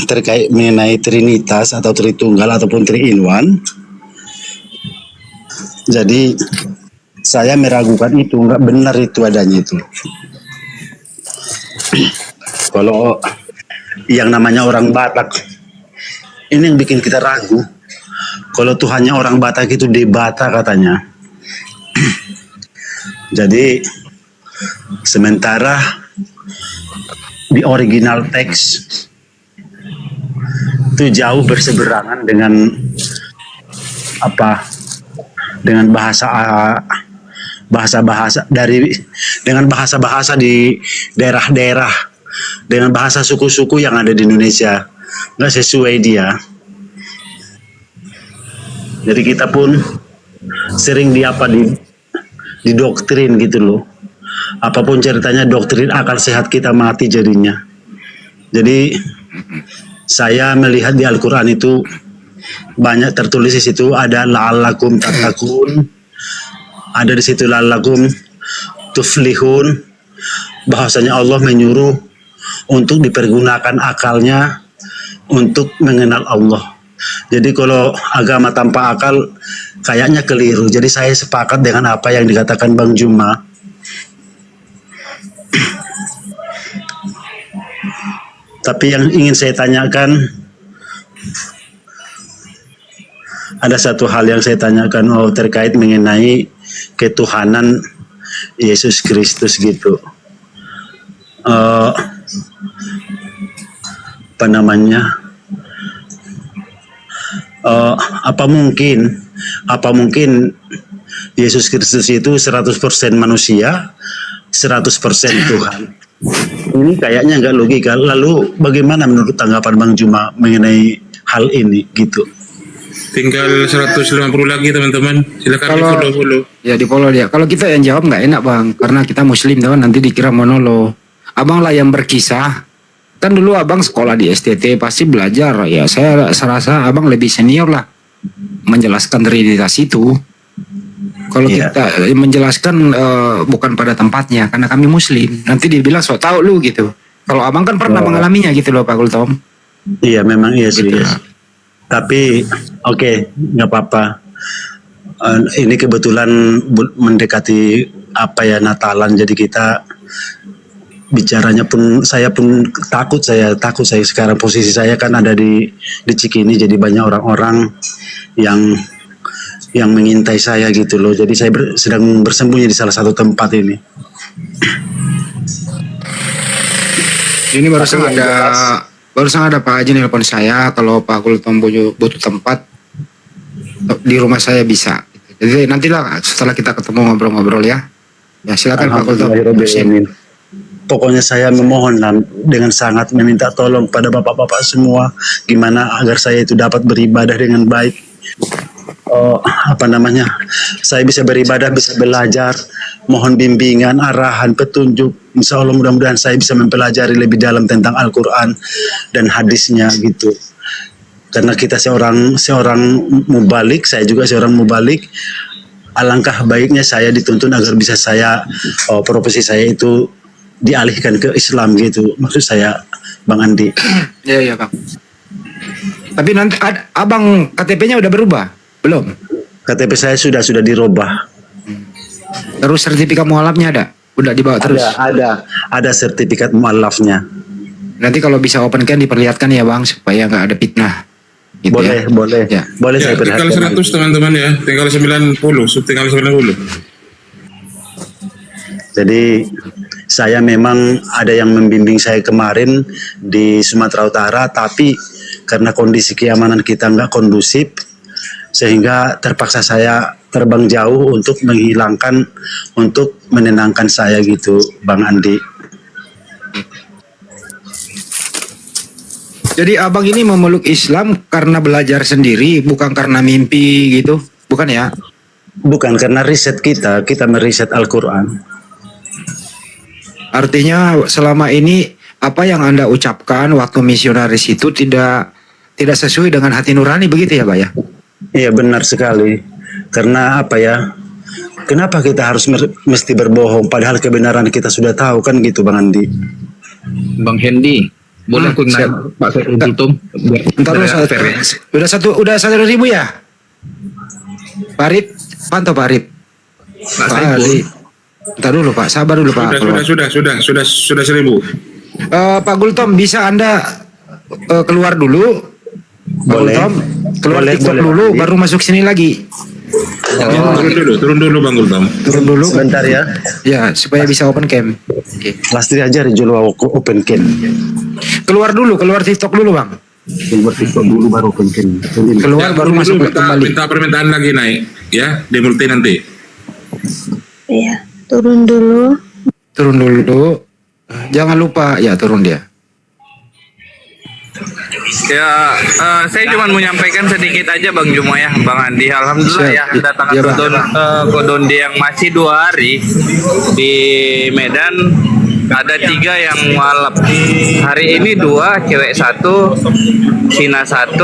terkait mengenai Trinitas atau Tritunggal ataupun Three in One. Jadi saya meragukan itu, nggak benar itu adanya itu. Kalau yang namanya orang Batak, ini yang bikin kita ragu. Kalau Tuhannya orang Batak itu Debata katanya. Jadi sementara di original teks itu jauh berseberangan dengan dengan bahasa-bahasa di daerah-daerah, dengan bahasa suku-suku yang ada di Indonesia, nggak sesuai dia. Jadi kita pun sering didoktrin gitu loh. Apapun ceritanya doktrin akal sehat kita mati jadinya. Jadi saya melihat di Al-Quran itu banyak tertulis di situ, ada la'allakum tattaqun, ada di situ la'allakum tuflihun, bahwasanya Allah menyuruh untuk dipergunakan akalnya untuk mengenal Allah. Jadi kalau agama tanpa akal kayaknya keliru. Jadi saya sepakat dengan apa yang dikatakan Bang Juma. Tapi yang ingin saya tanyakan, ada satu hal yang saya tanyakan terkait mengenai ketuhanan Yesus Kristus gitu. Apa mungkin Yesus Kristus itu 100% manusia, 100% Tuhan? Ini kayaknya nggak logika. Lalu bagaimana menurut tanggapan Bang Juma mengenai hal ini gitu? Tinggal 150 lagi teman-teman. Silakan di follow. Ya di follow dia. Kalau kita yang jawab nggak enak bang, karena kita Muslim teman, nanti dikira monolog. Abang lah yang berkisah. Kan dulu abang sekolah di STT pasti belajar. Ya saya rasa abang lebih senior lah menjelaskan Trinitas itu. Kalau kita menjelaskan bukan pada tempatnya, karena kami Muslim. Nanti dibilang so tau lu gitu. Kalau abang kan pernah mengalaminya gitu loh Pak Gultom. Iya memang iya sih. Gitu. Tapi oke, nggak apa-apa. Ini kebetulan mendekati Natalan, jadi kita bicaranya pun saya takut saya sekarang posisi saya kan ada di Cikini, jadi banyak orang-orang yang mengintai saya gitu loh. Jadi saya sedang bersembunyi di salah satu tempat ini. Ini barusan ada Pak Haji nelpon saya, kalau Pak Gultom butuh tempat di rumah saya bisa. Jadi nantilah setelah kita ketemu ngobrol-ngobrol ya. Ya silakan Pak Gultom. Pokoknya saya memohon dengan sangat meminta tolong pada bapak-bapak semua, gimana agar saya itu dapat beribadah dengan baik. Saya bisa beribadah, bisa belajar, mohon bimbingan, arahan, petunjuk. Insya Allah mudah-mudahan saya bisa mempelajari lebih dalam tentang Al-Quran dan hadisnya gitu. Karena kita seorang mubalik, saya juga seorang mubalik. Alangkah baiknya saya dituntun agar bisa profesi saya itu dialihkan ke Islam gitu. Maksud saya Bang Andi. Iya Bang. Tapi nanti abang KTP-nya udah berubah? Belum? KTP saya sudah dirubah. Terus sertifikat mualafnya ada? Udah dibawa terus? Ada sertifikat mualafnya. Nanti kalau bisa open can diperlihatkan ya bang, supaya nggak ada fitnah. Gitu Boleh, ya. boleh. Ya. Boleh Ya, saya tinggal perhatikan. 100 teman-teman ya, tinggal 90. Jadi saya memang ada yang membimbing saya kemarin di Sumatera Utara, tapi karena kondisi keamanan kita nggak kondusif, sehingga terpaksa saya terbang jauh untuk menenangkan saya gitu, Bang Andi. Jadi abang ini memeluk Islam karena belajar sendiri, bukan karena mimpi gitu, bukan ya? Bukan karena riset kita meriset Al-Quran. Artinya selama ini apa yang Anda ucapkan waktu misionaris itu tidak sesuai dengan hati nurani, begitu ya Pak ya? Iya benar sekali. Karena apa ya? Kenapa kita harus mesti berbohong padahal kebenaran kita sudah tahu kan gitu Bang Andi. Bang Hendy, boleh aku nanya Pak Saiful Tutum? Bentar dulu, udah 1.000 ya? Parit, pantau Parit. Pak Saiful. Bentar dulu Pak, sabar dulu Pak. Sudah 1000. Pak Gultom, bisa Anda keluar dulu? Pak Boleh. Gultom, keluar Boleh, TikTok boleh, dulu, Andi. baru masuk sini lagi. Turun dulu Bang Gultom. Turun dulu. Sebentar ya. Ya, supaya bisa open cam. Oke. Lastri aja Rejolo open cam. Keluar dulu, keluar TikTok dulu Bang. Keluar TikTok dulu baru open cam. Keluar baru turun masuk dulu, kembali. minta permintaan lagi naik ya, di multi nanti. Iya, turun dulu. Turun dulu. Jangan lupa, ya turun dia. Ya, saya cuma menyampaikan sedikit aja Bang Jumo ya, Bang Andi. Alhamdulillah Siap. ya, kedatangan Ya, Bang. Kodonde yang masih 2 hari di Medan. Ada 3 yang mualaf. Hari ini 2, cewek 1, Cina 1,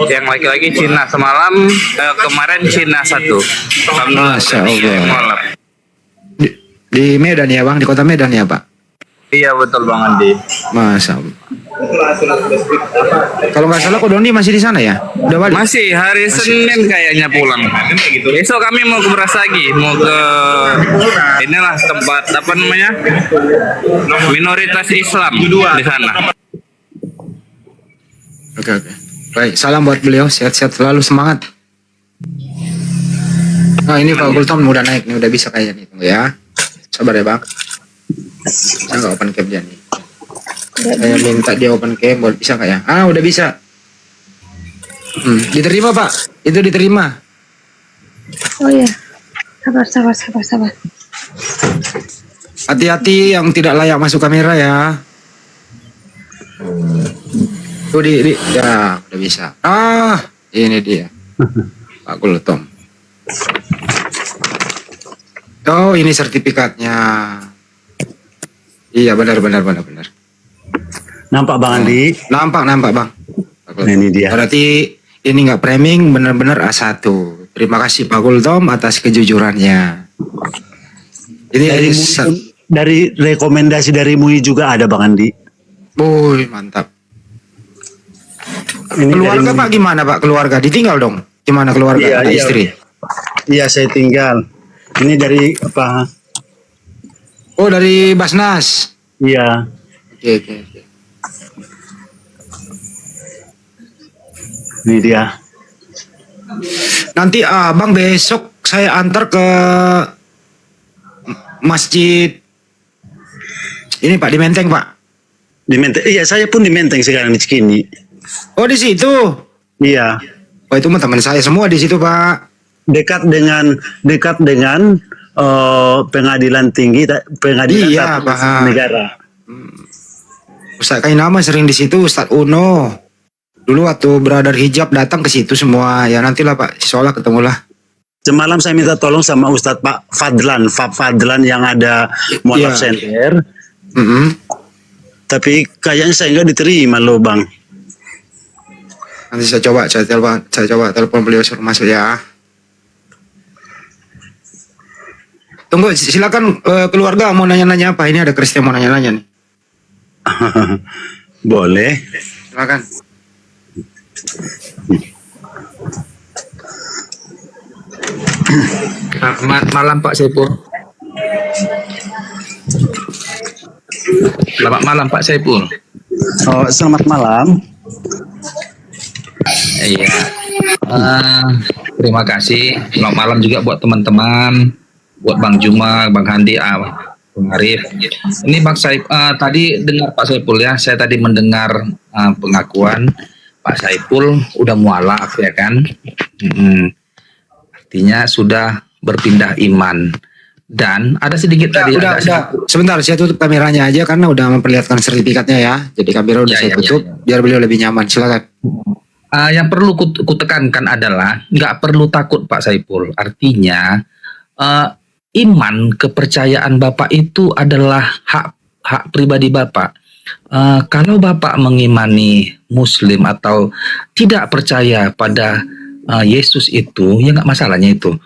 yang laki-laki Cina. Semalam kemarin Cina 1. Alhamdulillah. Masya Allah. yang mualaf. Di Medan ya Bang, di kota Medan ya Pak. Iya betul Bang Andi. Masya Allah. Kalau nggak salah Kodondi masih di sana ya? Udah balik? Masih hari Senin kayaknya pulang. Besok kami mau ke Brastagi, mau ke inilah tempat apa namanya minoritas Islam di sana. Oke. Baik, salam buat beliau, sehat-sehat selalu, semangat. Nah ini Pak Gultom udah naik nih, udah bisa kayaknya nih, tunggu ya. Sabar ya Bang. Saya nggak open cam dia nih. Saya minta dia open cam, boleh bisa nggak ya? Ah udah bisa. Diterima Pak, itu diterima. Oh ya, sabar. Hati-hati yang tidak layak masuk kamera ya. Tuh ya udah bisa. Ah ini dia Pak Gultom. Oh ini sertifikatnya. Iya benar. Nampak Bang Andi? Nampak Bang. Nah, ini dia. Berarti ini nggak framing, benar-benar A1. Terima kasih Pak Gultom atas kejujurannya. Ini Dari rekomendasi dari MUI juga ada Bang Andi. Boy, mantap. Ini Keluarga dari- Pak gimana Pak? Keluarga ditinggal dong. Gimana keluarga? Iya, Anak iya. istri. Iya saya tinggal. Ini dari apa? Oh dari Basnas. Iya. Oke. Ini dia. Nanti abang besok saya antar ke masjid. Ini Pak di Menteng Pak. Di Menteng. Iya saya pun di Menteng sekarang di Cikini. Oh di situ. Iya. Oh itu mah teman saya semua di situ Pak. Dekat dengan pengadilan tinggi, pengadilan Iya, Tata Usaha Pak. negara. Ustaz Kainama sering di situ, Ustaz Uno. Dulu waktu Brother Hijab datang ke situ semua. Ya nantilah Pak, insyaallah ketemulah. Semalam saya minta tolong sama Ustadz Pak Fadlan yang ada Mualaf Iya. Center. Mm-mm. Tapi kayaknya saya nggak diterima loh Bang. Nanti saya coba telepon beliau suruh masuk ya. Tunggu, silakan keluarga mau nanya-nanya apa? Ini ada Kristen mau nanya-nanya nih. Boleh. Silakan. Selamat malam Pak Saiful. Selamat malam Pak Saiful. Oh, selamat malam. Iya. Terima kasih. Selamat malam juga buat teman-teman, buat Bang Juma, Bang Handi, Bang Arif. Ini Bang Saif, tadi dengar Pak Saiful ya. Saya tadi mendengar pengakuan Pak Saiful udah mualaf ya kan. Artinya sudah berpindah iman. Dan ada sedikit tadi Udah. Sebentar, saya tutup kameranya aja karena udah memperlihatkan sertifikatnya ya. Jadi kamera udah saya tutup biar beliau lebih nyaman. Silakan. Yang perlu kutekankan adalah nggak perlu takut Pak Saiful. Artinya iman, kepercayaan Bapak itu adalah hak pribadi Bapak. Kalau Bapak mengimani Muslim atau tidak percaya pada Yesus itu, ya nggak masalahnya itu.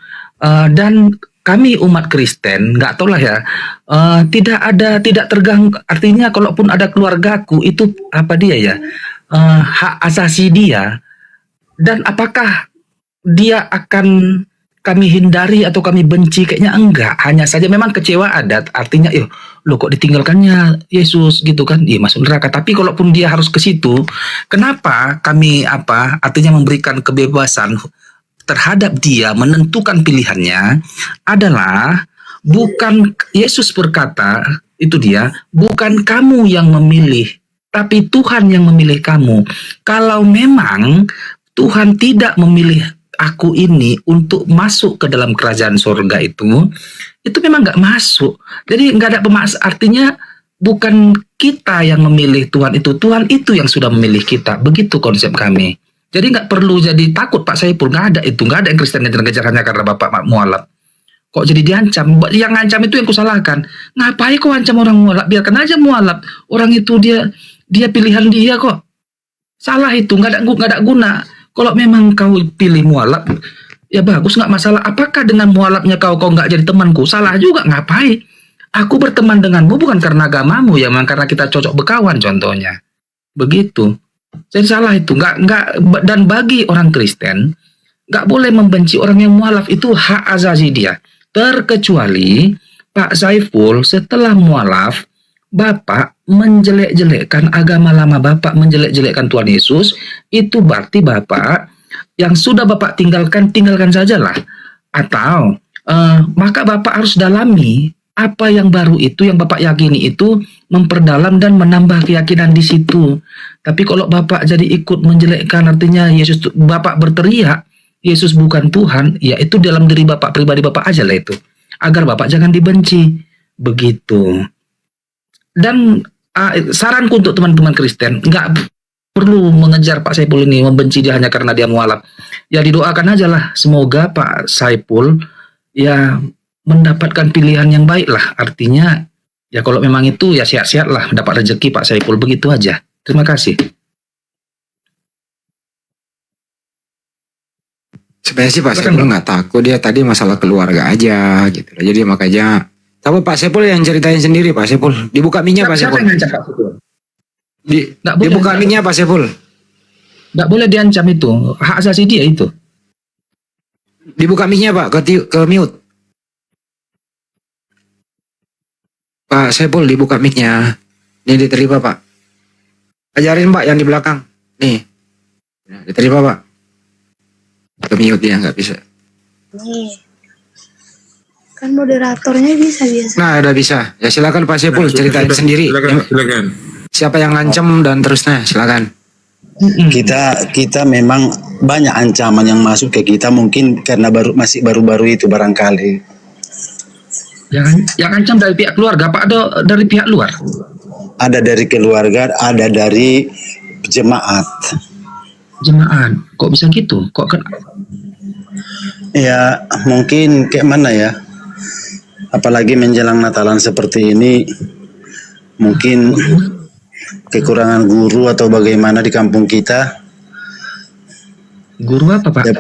Dan kami umat Kristen nggak tahu lah ya, tidak terganggu. Artinya kalaupun ada keluargaku itu apa dia ya, hak asasi dia, dan apakah dia akan kami hindari atau kami benci? Kayaknya enggak. Hanya saja memang kecewa ada. Artinya, lo kok ditinggalkannya Yesus gitu kan? Iya, masuk neraka. Tapi kalaupun dia harus ke situ, kenapa kami artinya memberikan kebebasan terhadap dia menentukan pilihannya adalah bukan Yesus berkata, itu dia, bukan kamu yang memilih, tapi Tuhan yang memilih kamu. Kalau memang Tuhan tidak memilih aku ini untuk masuk ke dalam kerajaan surga itu memang nggak masuk. Jadi nggak ada pemaksa. Artinya bukan kita yang memilih Tuhan itu yang sudah memilih kita. Begitu konsep kami. Jadi nggak perlu jadi takut Pak Saiful, nggak ada yang Kristen ngejar-ngejar hanya karena Bapak mualaf. Kok jadi diancam? Yang ngancam itu yang kusalahkan. Ngapain kok ancam orang mualaf? Biarkan aja mualaf. Orang itu dia pilihan dia kok. Salah itu, nggak ada guna. Kalau memang kau pilih mualaf, ya bagus, nggak masalah. Apakah dengan mualafnya kau nggak jadi temanku? Salah juga, ngapain? Aku berteman denganmu bukan karena agamamu, ya memang karena kita cocok berkawan contohnya. Begitu. Jadi salah itu, nggak. Dan bagi orang Kristen, nggak boleh membenci orang yang mualaf, itu hak asasi dia. Terkecuali Pak Saiful setelah mualaf, Bapak menjelek-jelekkan agama lama, Bapak menjelek-jelekkan Tuhan Yesus, itu berarti Bapak yang sudah Bapak tinggalkan sajalah. Atau maka Bapak harus dalami apa yang baru itu, yang Bapak yakini itu, memperdalam dan menambah keyakinan di situ. Tapi kalau Bapak jadi ikut menjelekkan, artinya Yesus, Bapak berteriak Yesus bukan Tuhan, ya itu dalam diri Bapak pribadi Bapak aja lah itu, agar Bapak jangan dibenci. Begitu. Dan saranku untuk teman-teman Kristen, nggak perlu mengejar Pak Saiful ini, membenci dia hanya karena dia mualaf. Ya didoakan aja lah, semoga Pak Saiful ya mendapatkan pilihan yang baik lah. Artinya ya kalau memang itu ya sehat-sehat lah, dapat rezeki Pak Saiful, begitu aja. Terima kasih. Sebenarnya sih Pak Saiful nggak takut, dia tadi masalah keluarga aja gitu. Jadi makanya, tapi Pak Saiful yang ceritain sendiri Pak Saiful. Dibuka mic-nya Pak Saiful. Dibuka mic-nya Pak Saiful. Nggak boleh diancam itu, hak asasi dia itu. Dibuka mic-nya Pak, ke mute. Pak Saiful dibuka mic-nya. Ini diterima Pak. Ajarin Pak yang di belakang. Nih. Nah, diterima Pak. Ke mute dia nggak bisa. Nih. Kan moderatornya bisa biasa. Nah, udah bisa. Ya silakan Pak Saiful ceritain sendiri. Silakan. Siapa yang ngancem dan terusnya, silakan. Kita memang banyak ancaman yang masuk ke kita, mungkin karena masih baru-baru itu barangkali. Yang ancam dari pihak keluarga, Pak, ada dari pihak luar? Ada dari keluarga, ada dari jemaat. Jemaat, kok bisa gitu? Kok kan? Ya mungkin kayak mana ya? Apalagi menjelang Natalan seperti ini, mungkin kekurangan guru atau bagaimana di kampung kita. Guru apa Pak? Ya,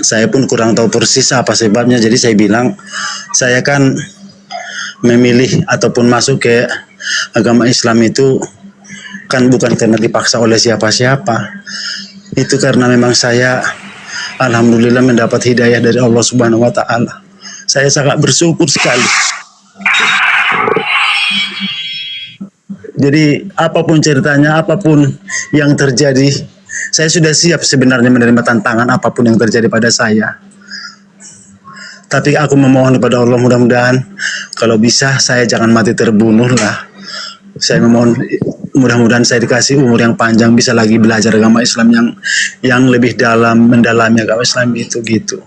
saya pun kurang tahu persis apa sebabnya. Jadi saya bilang, saya kan memilih ataupun masuk ke agama Islam itu kan bukan karena dipaksa oleh siapa-siapa. Itu karena memang saya alhamdulillah mendapat hidayah dari Allah Subhanahu wa taala. Saya sangat bersyukur sekali. Jadi apapun ceritanya, apapun yang terjadi, saya sudah siap sebenarnya menerima tantangan apapun yang terjadi pada saya. Tapi aku memohon kepada Allah, mudah-mudahan kalau bisa saya jangan mati terbunuh lah. Saya memohon mudah-mudahan saya dikasih umur yang panjang, bisa lagi belajar agama Islam yang lebih dalam, mendalami agama Islam itu gitu.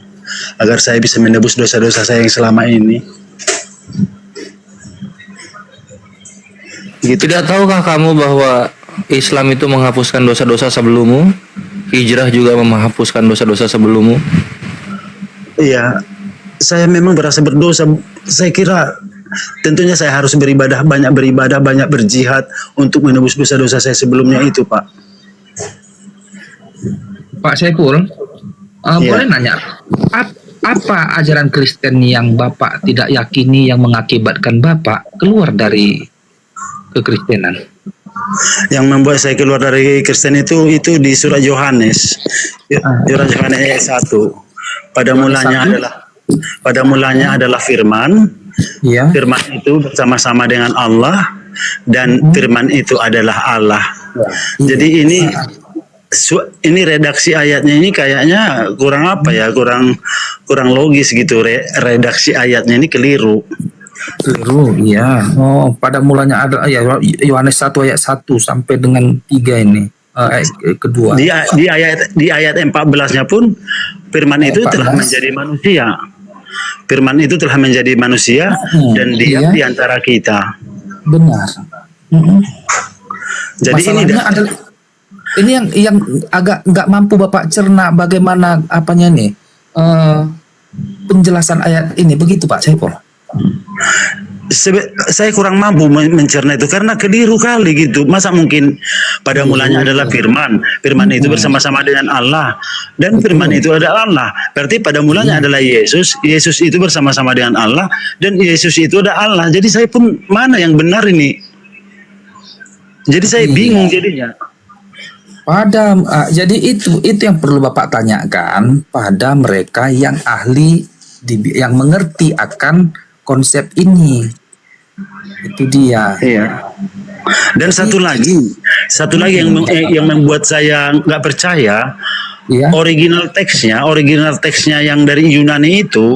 Agar saya bisa menebus dosa-dosa saya yang selama ini. Gitu. Tidak tahukah kamu bahwa Islam itu menghapuskan dosa-dosa sebelummu? Hijrah juga menghapuskan dosa-dosa sebelummu? Iya, saya memang berasa berdosa. Saya kira tentunya saya harus beribadah, banyak berjihad untuk menebus dosa-dosa saya sebelumnya itu, Pak. Pak Saiful, boleh nanya, apa ajaran Kristen yang Bapak tidak yakini yang mengakibatkan Bapak keluar dari kekristenan? Yang membuat saya keluar dari Kristen itu di surat Yohanes. Surat Yohanes ayat 1. Pada mulanya adalah firman. Ya. Firman itu bersama-sama dengan Allah dan firman itu adalah Allah. Jadi ini redaksi ayatnya ini kayaknya kurang apa ya? Kurang logis gitu. Redaksi ayatnya ini keliru. Keliru, iya. Oh, pada mulanya ada ya Yohanes 1 ayat 1 sampai dengan 3 ini. Ayat kedua. Di ayat 14-nya pun firman itu telah menjadi manusia. Firman itu telah menjadi manusia dan diam di antara kita. Benar. Jadi masalahnya adalah ini yang agak nggak mampu Bapak cerna bagaimana apanya nih penjelasan ayat ini, begitu Pak Saiful? Saya kurang mampu mencerna itu karena keliru kali gitu. Masa mungkin pada mulanya adalah firman itu bersama-sama dengan Allah dan firman itu adalah Allah. Berarti pada mulanya adalah Yesus itu bersama-sama dengan Allah dan Yesus itu adalah Allah. Jadi saya pun mana yang benar ini? Jadi saya bingung jadinya. Jadi itu yang perlu Bapak tanyakan pada mereka yang ahli yang mengerti akan konsep ini. Itu dia. Iya. Dan satu lagi yang membuat saya nggak percaya, original teksnya yang dari Yunani itu,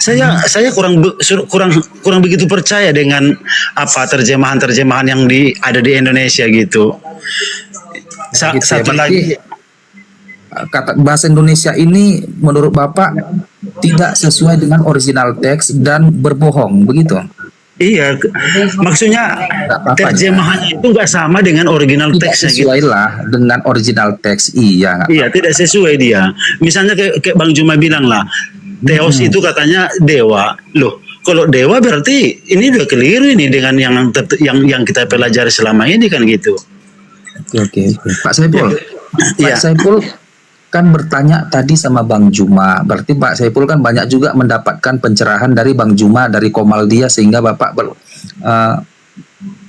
saya kurang begitu percaya dengan apa terjemahan yang ada di Indonesia gitu. Satu lagi, kata bahasa Indonesia ini menurut Bapak tidak sesuai dengan original teks dan berbohong, begitu? Iya, maksudnya terjemahannya itu nggak sama dengan original teksnya. Tidak sesuai lah dengan original teks, iya. Iya, tidak sesuai dia. Misalnya kayak Bang Juma bilang lah, Theos itu katanya dewa. Loh, kalau dewa berarti ini udah keliru ini dengan yang kita pelajari selama ini kan gitu. Oke. Pak Saiful, Pak Saiful kan bertanya tadi sama Bang Juma, berarti Pak Saiful kan banyak juga mendapatkan pencerahan dari Bang Juma, dari Komaldia, sehingga Bapak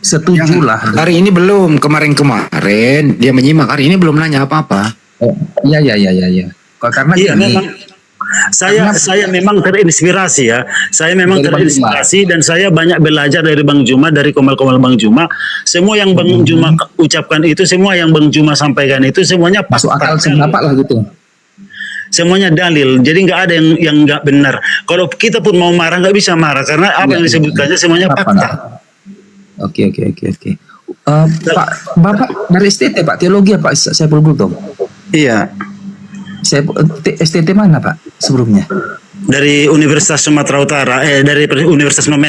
setujulah. Hari ini belum, kemarin dia menyimak, hari ini belum nanya apa-apa. Iya. Karena memang saya memang terinspirasi ya. Saya memang terinspirasi dan saya banyak belajar dari Bang Juma, dari komal-komal Bang Juma. Semua yang Bang Juma ucapkan itu, semua yang Bang Juma sampaikan itu semuanya masuk akal sependapat lah gitu. Semuanya dalil. Jadi nggak ada yang nggak benar. Kalau kita pun mau marah nggak bisa marah karena apa yang disebutkannya semuanya fakta. Oke. Pak, Bapak dari STT Pak, teologi ya Pak Saiful Gultom? Iya. STT mana Pak sebelumnya? Dari Universitas Sumatera Utara, dari Universitas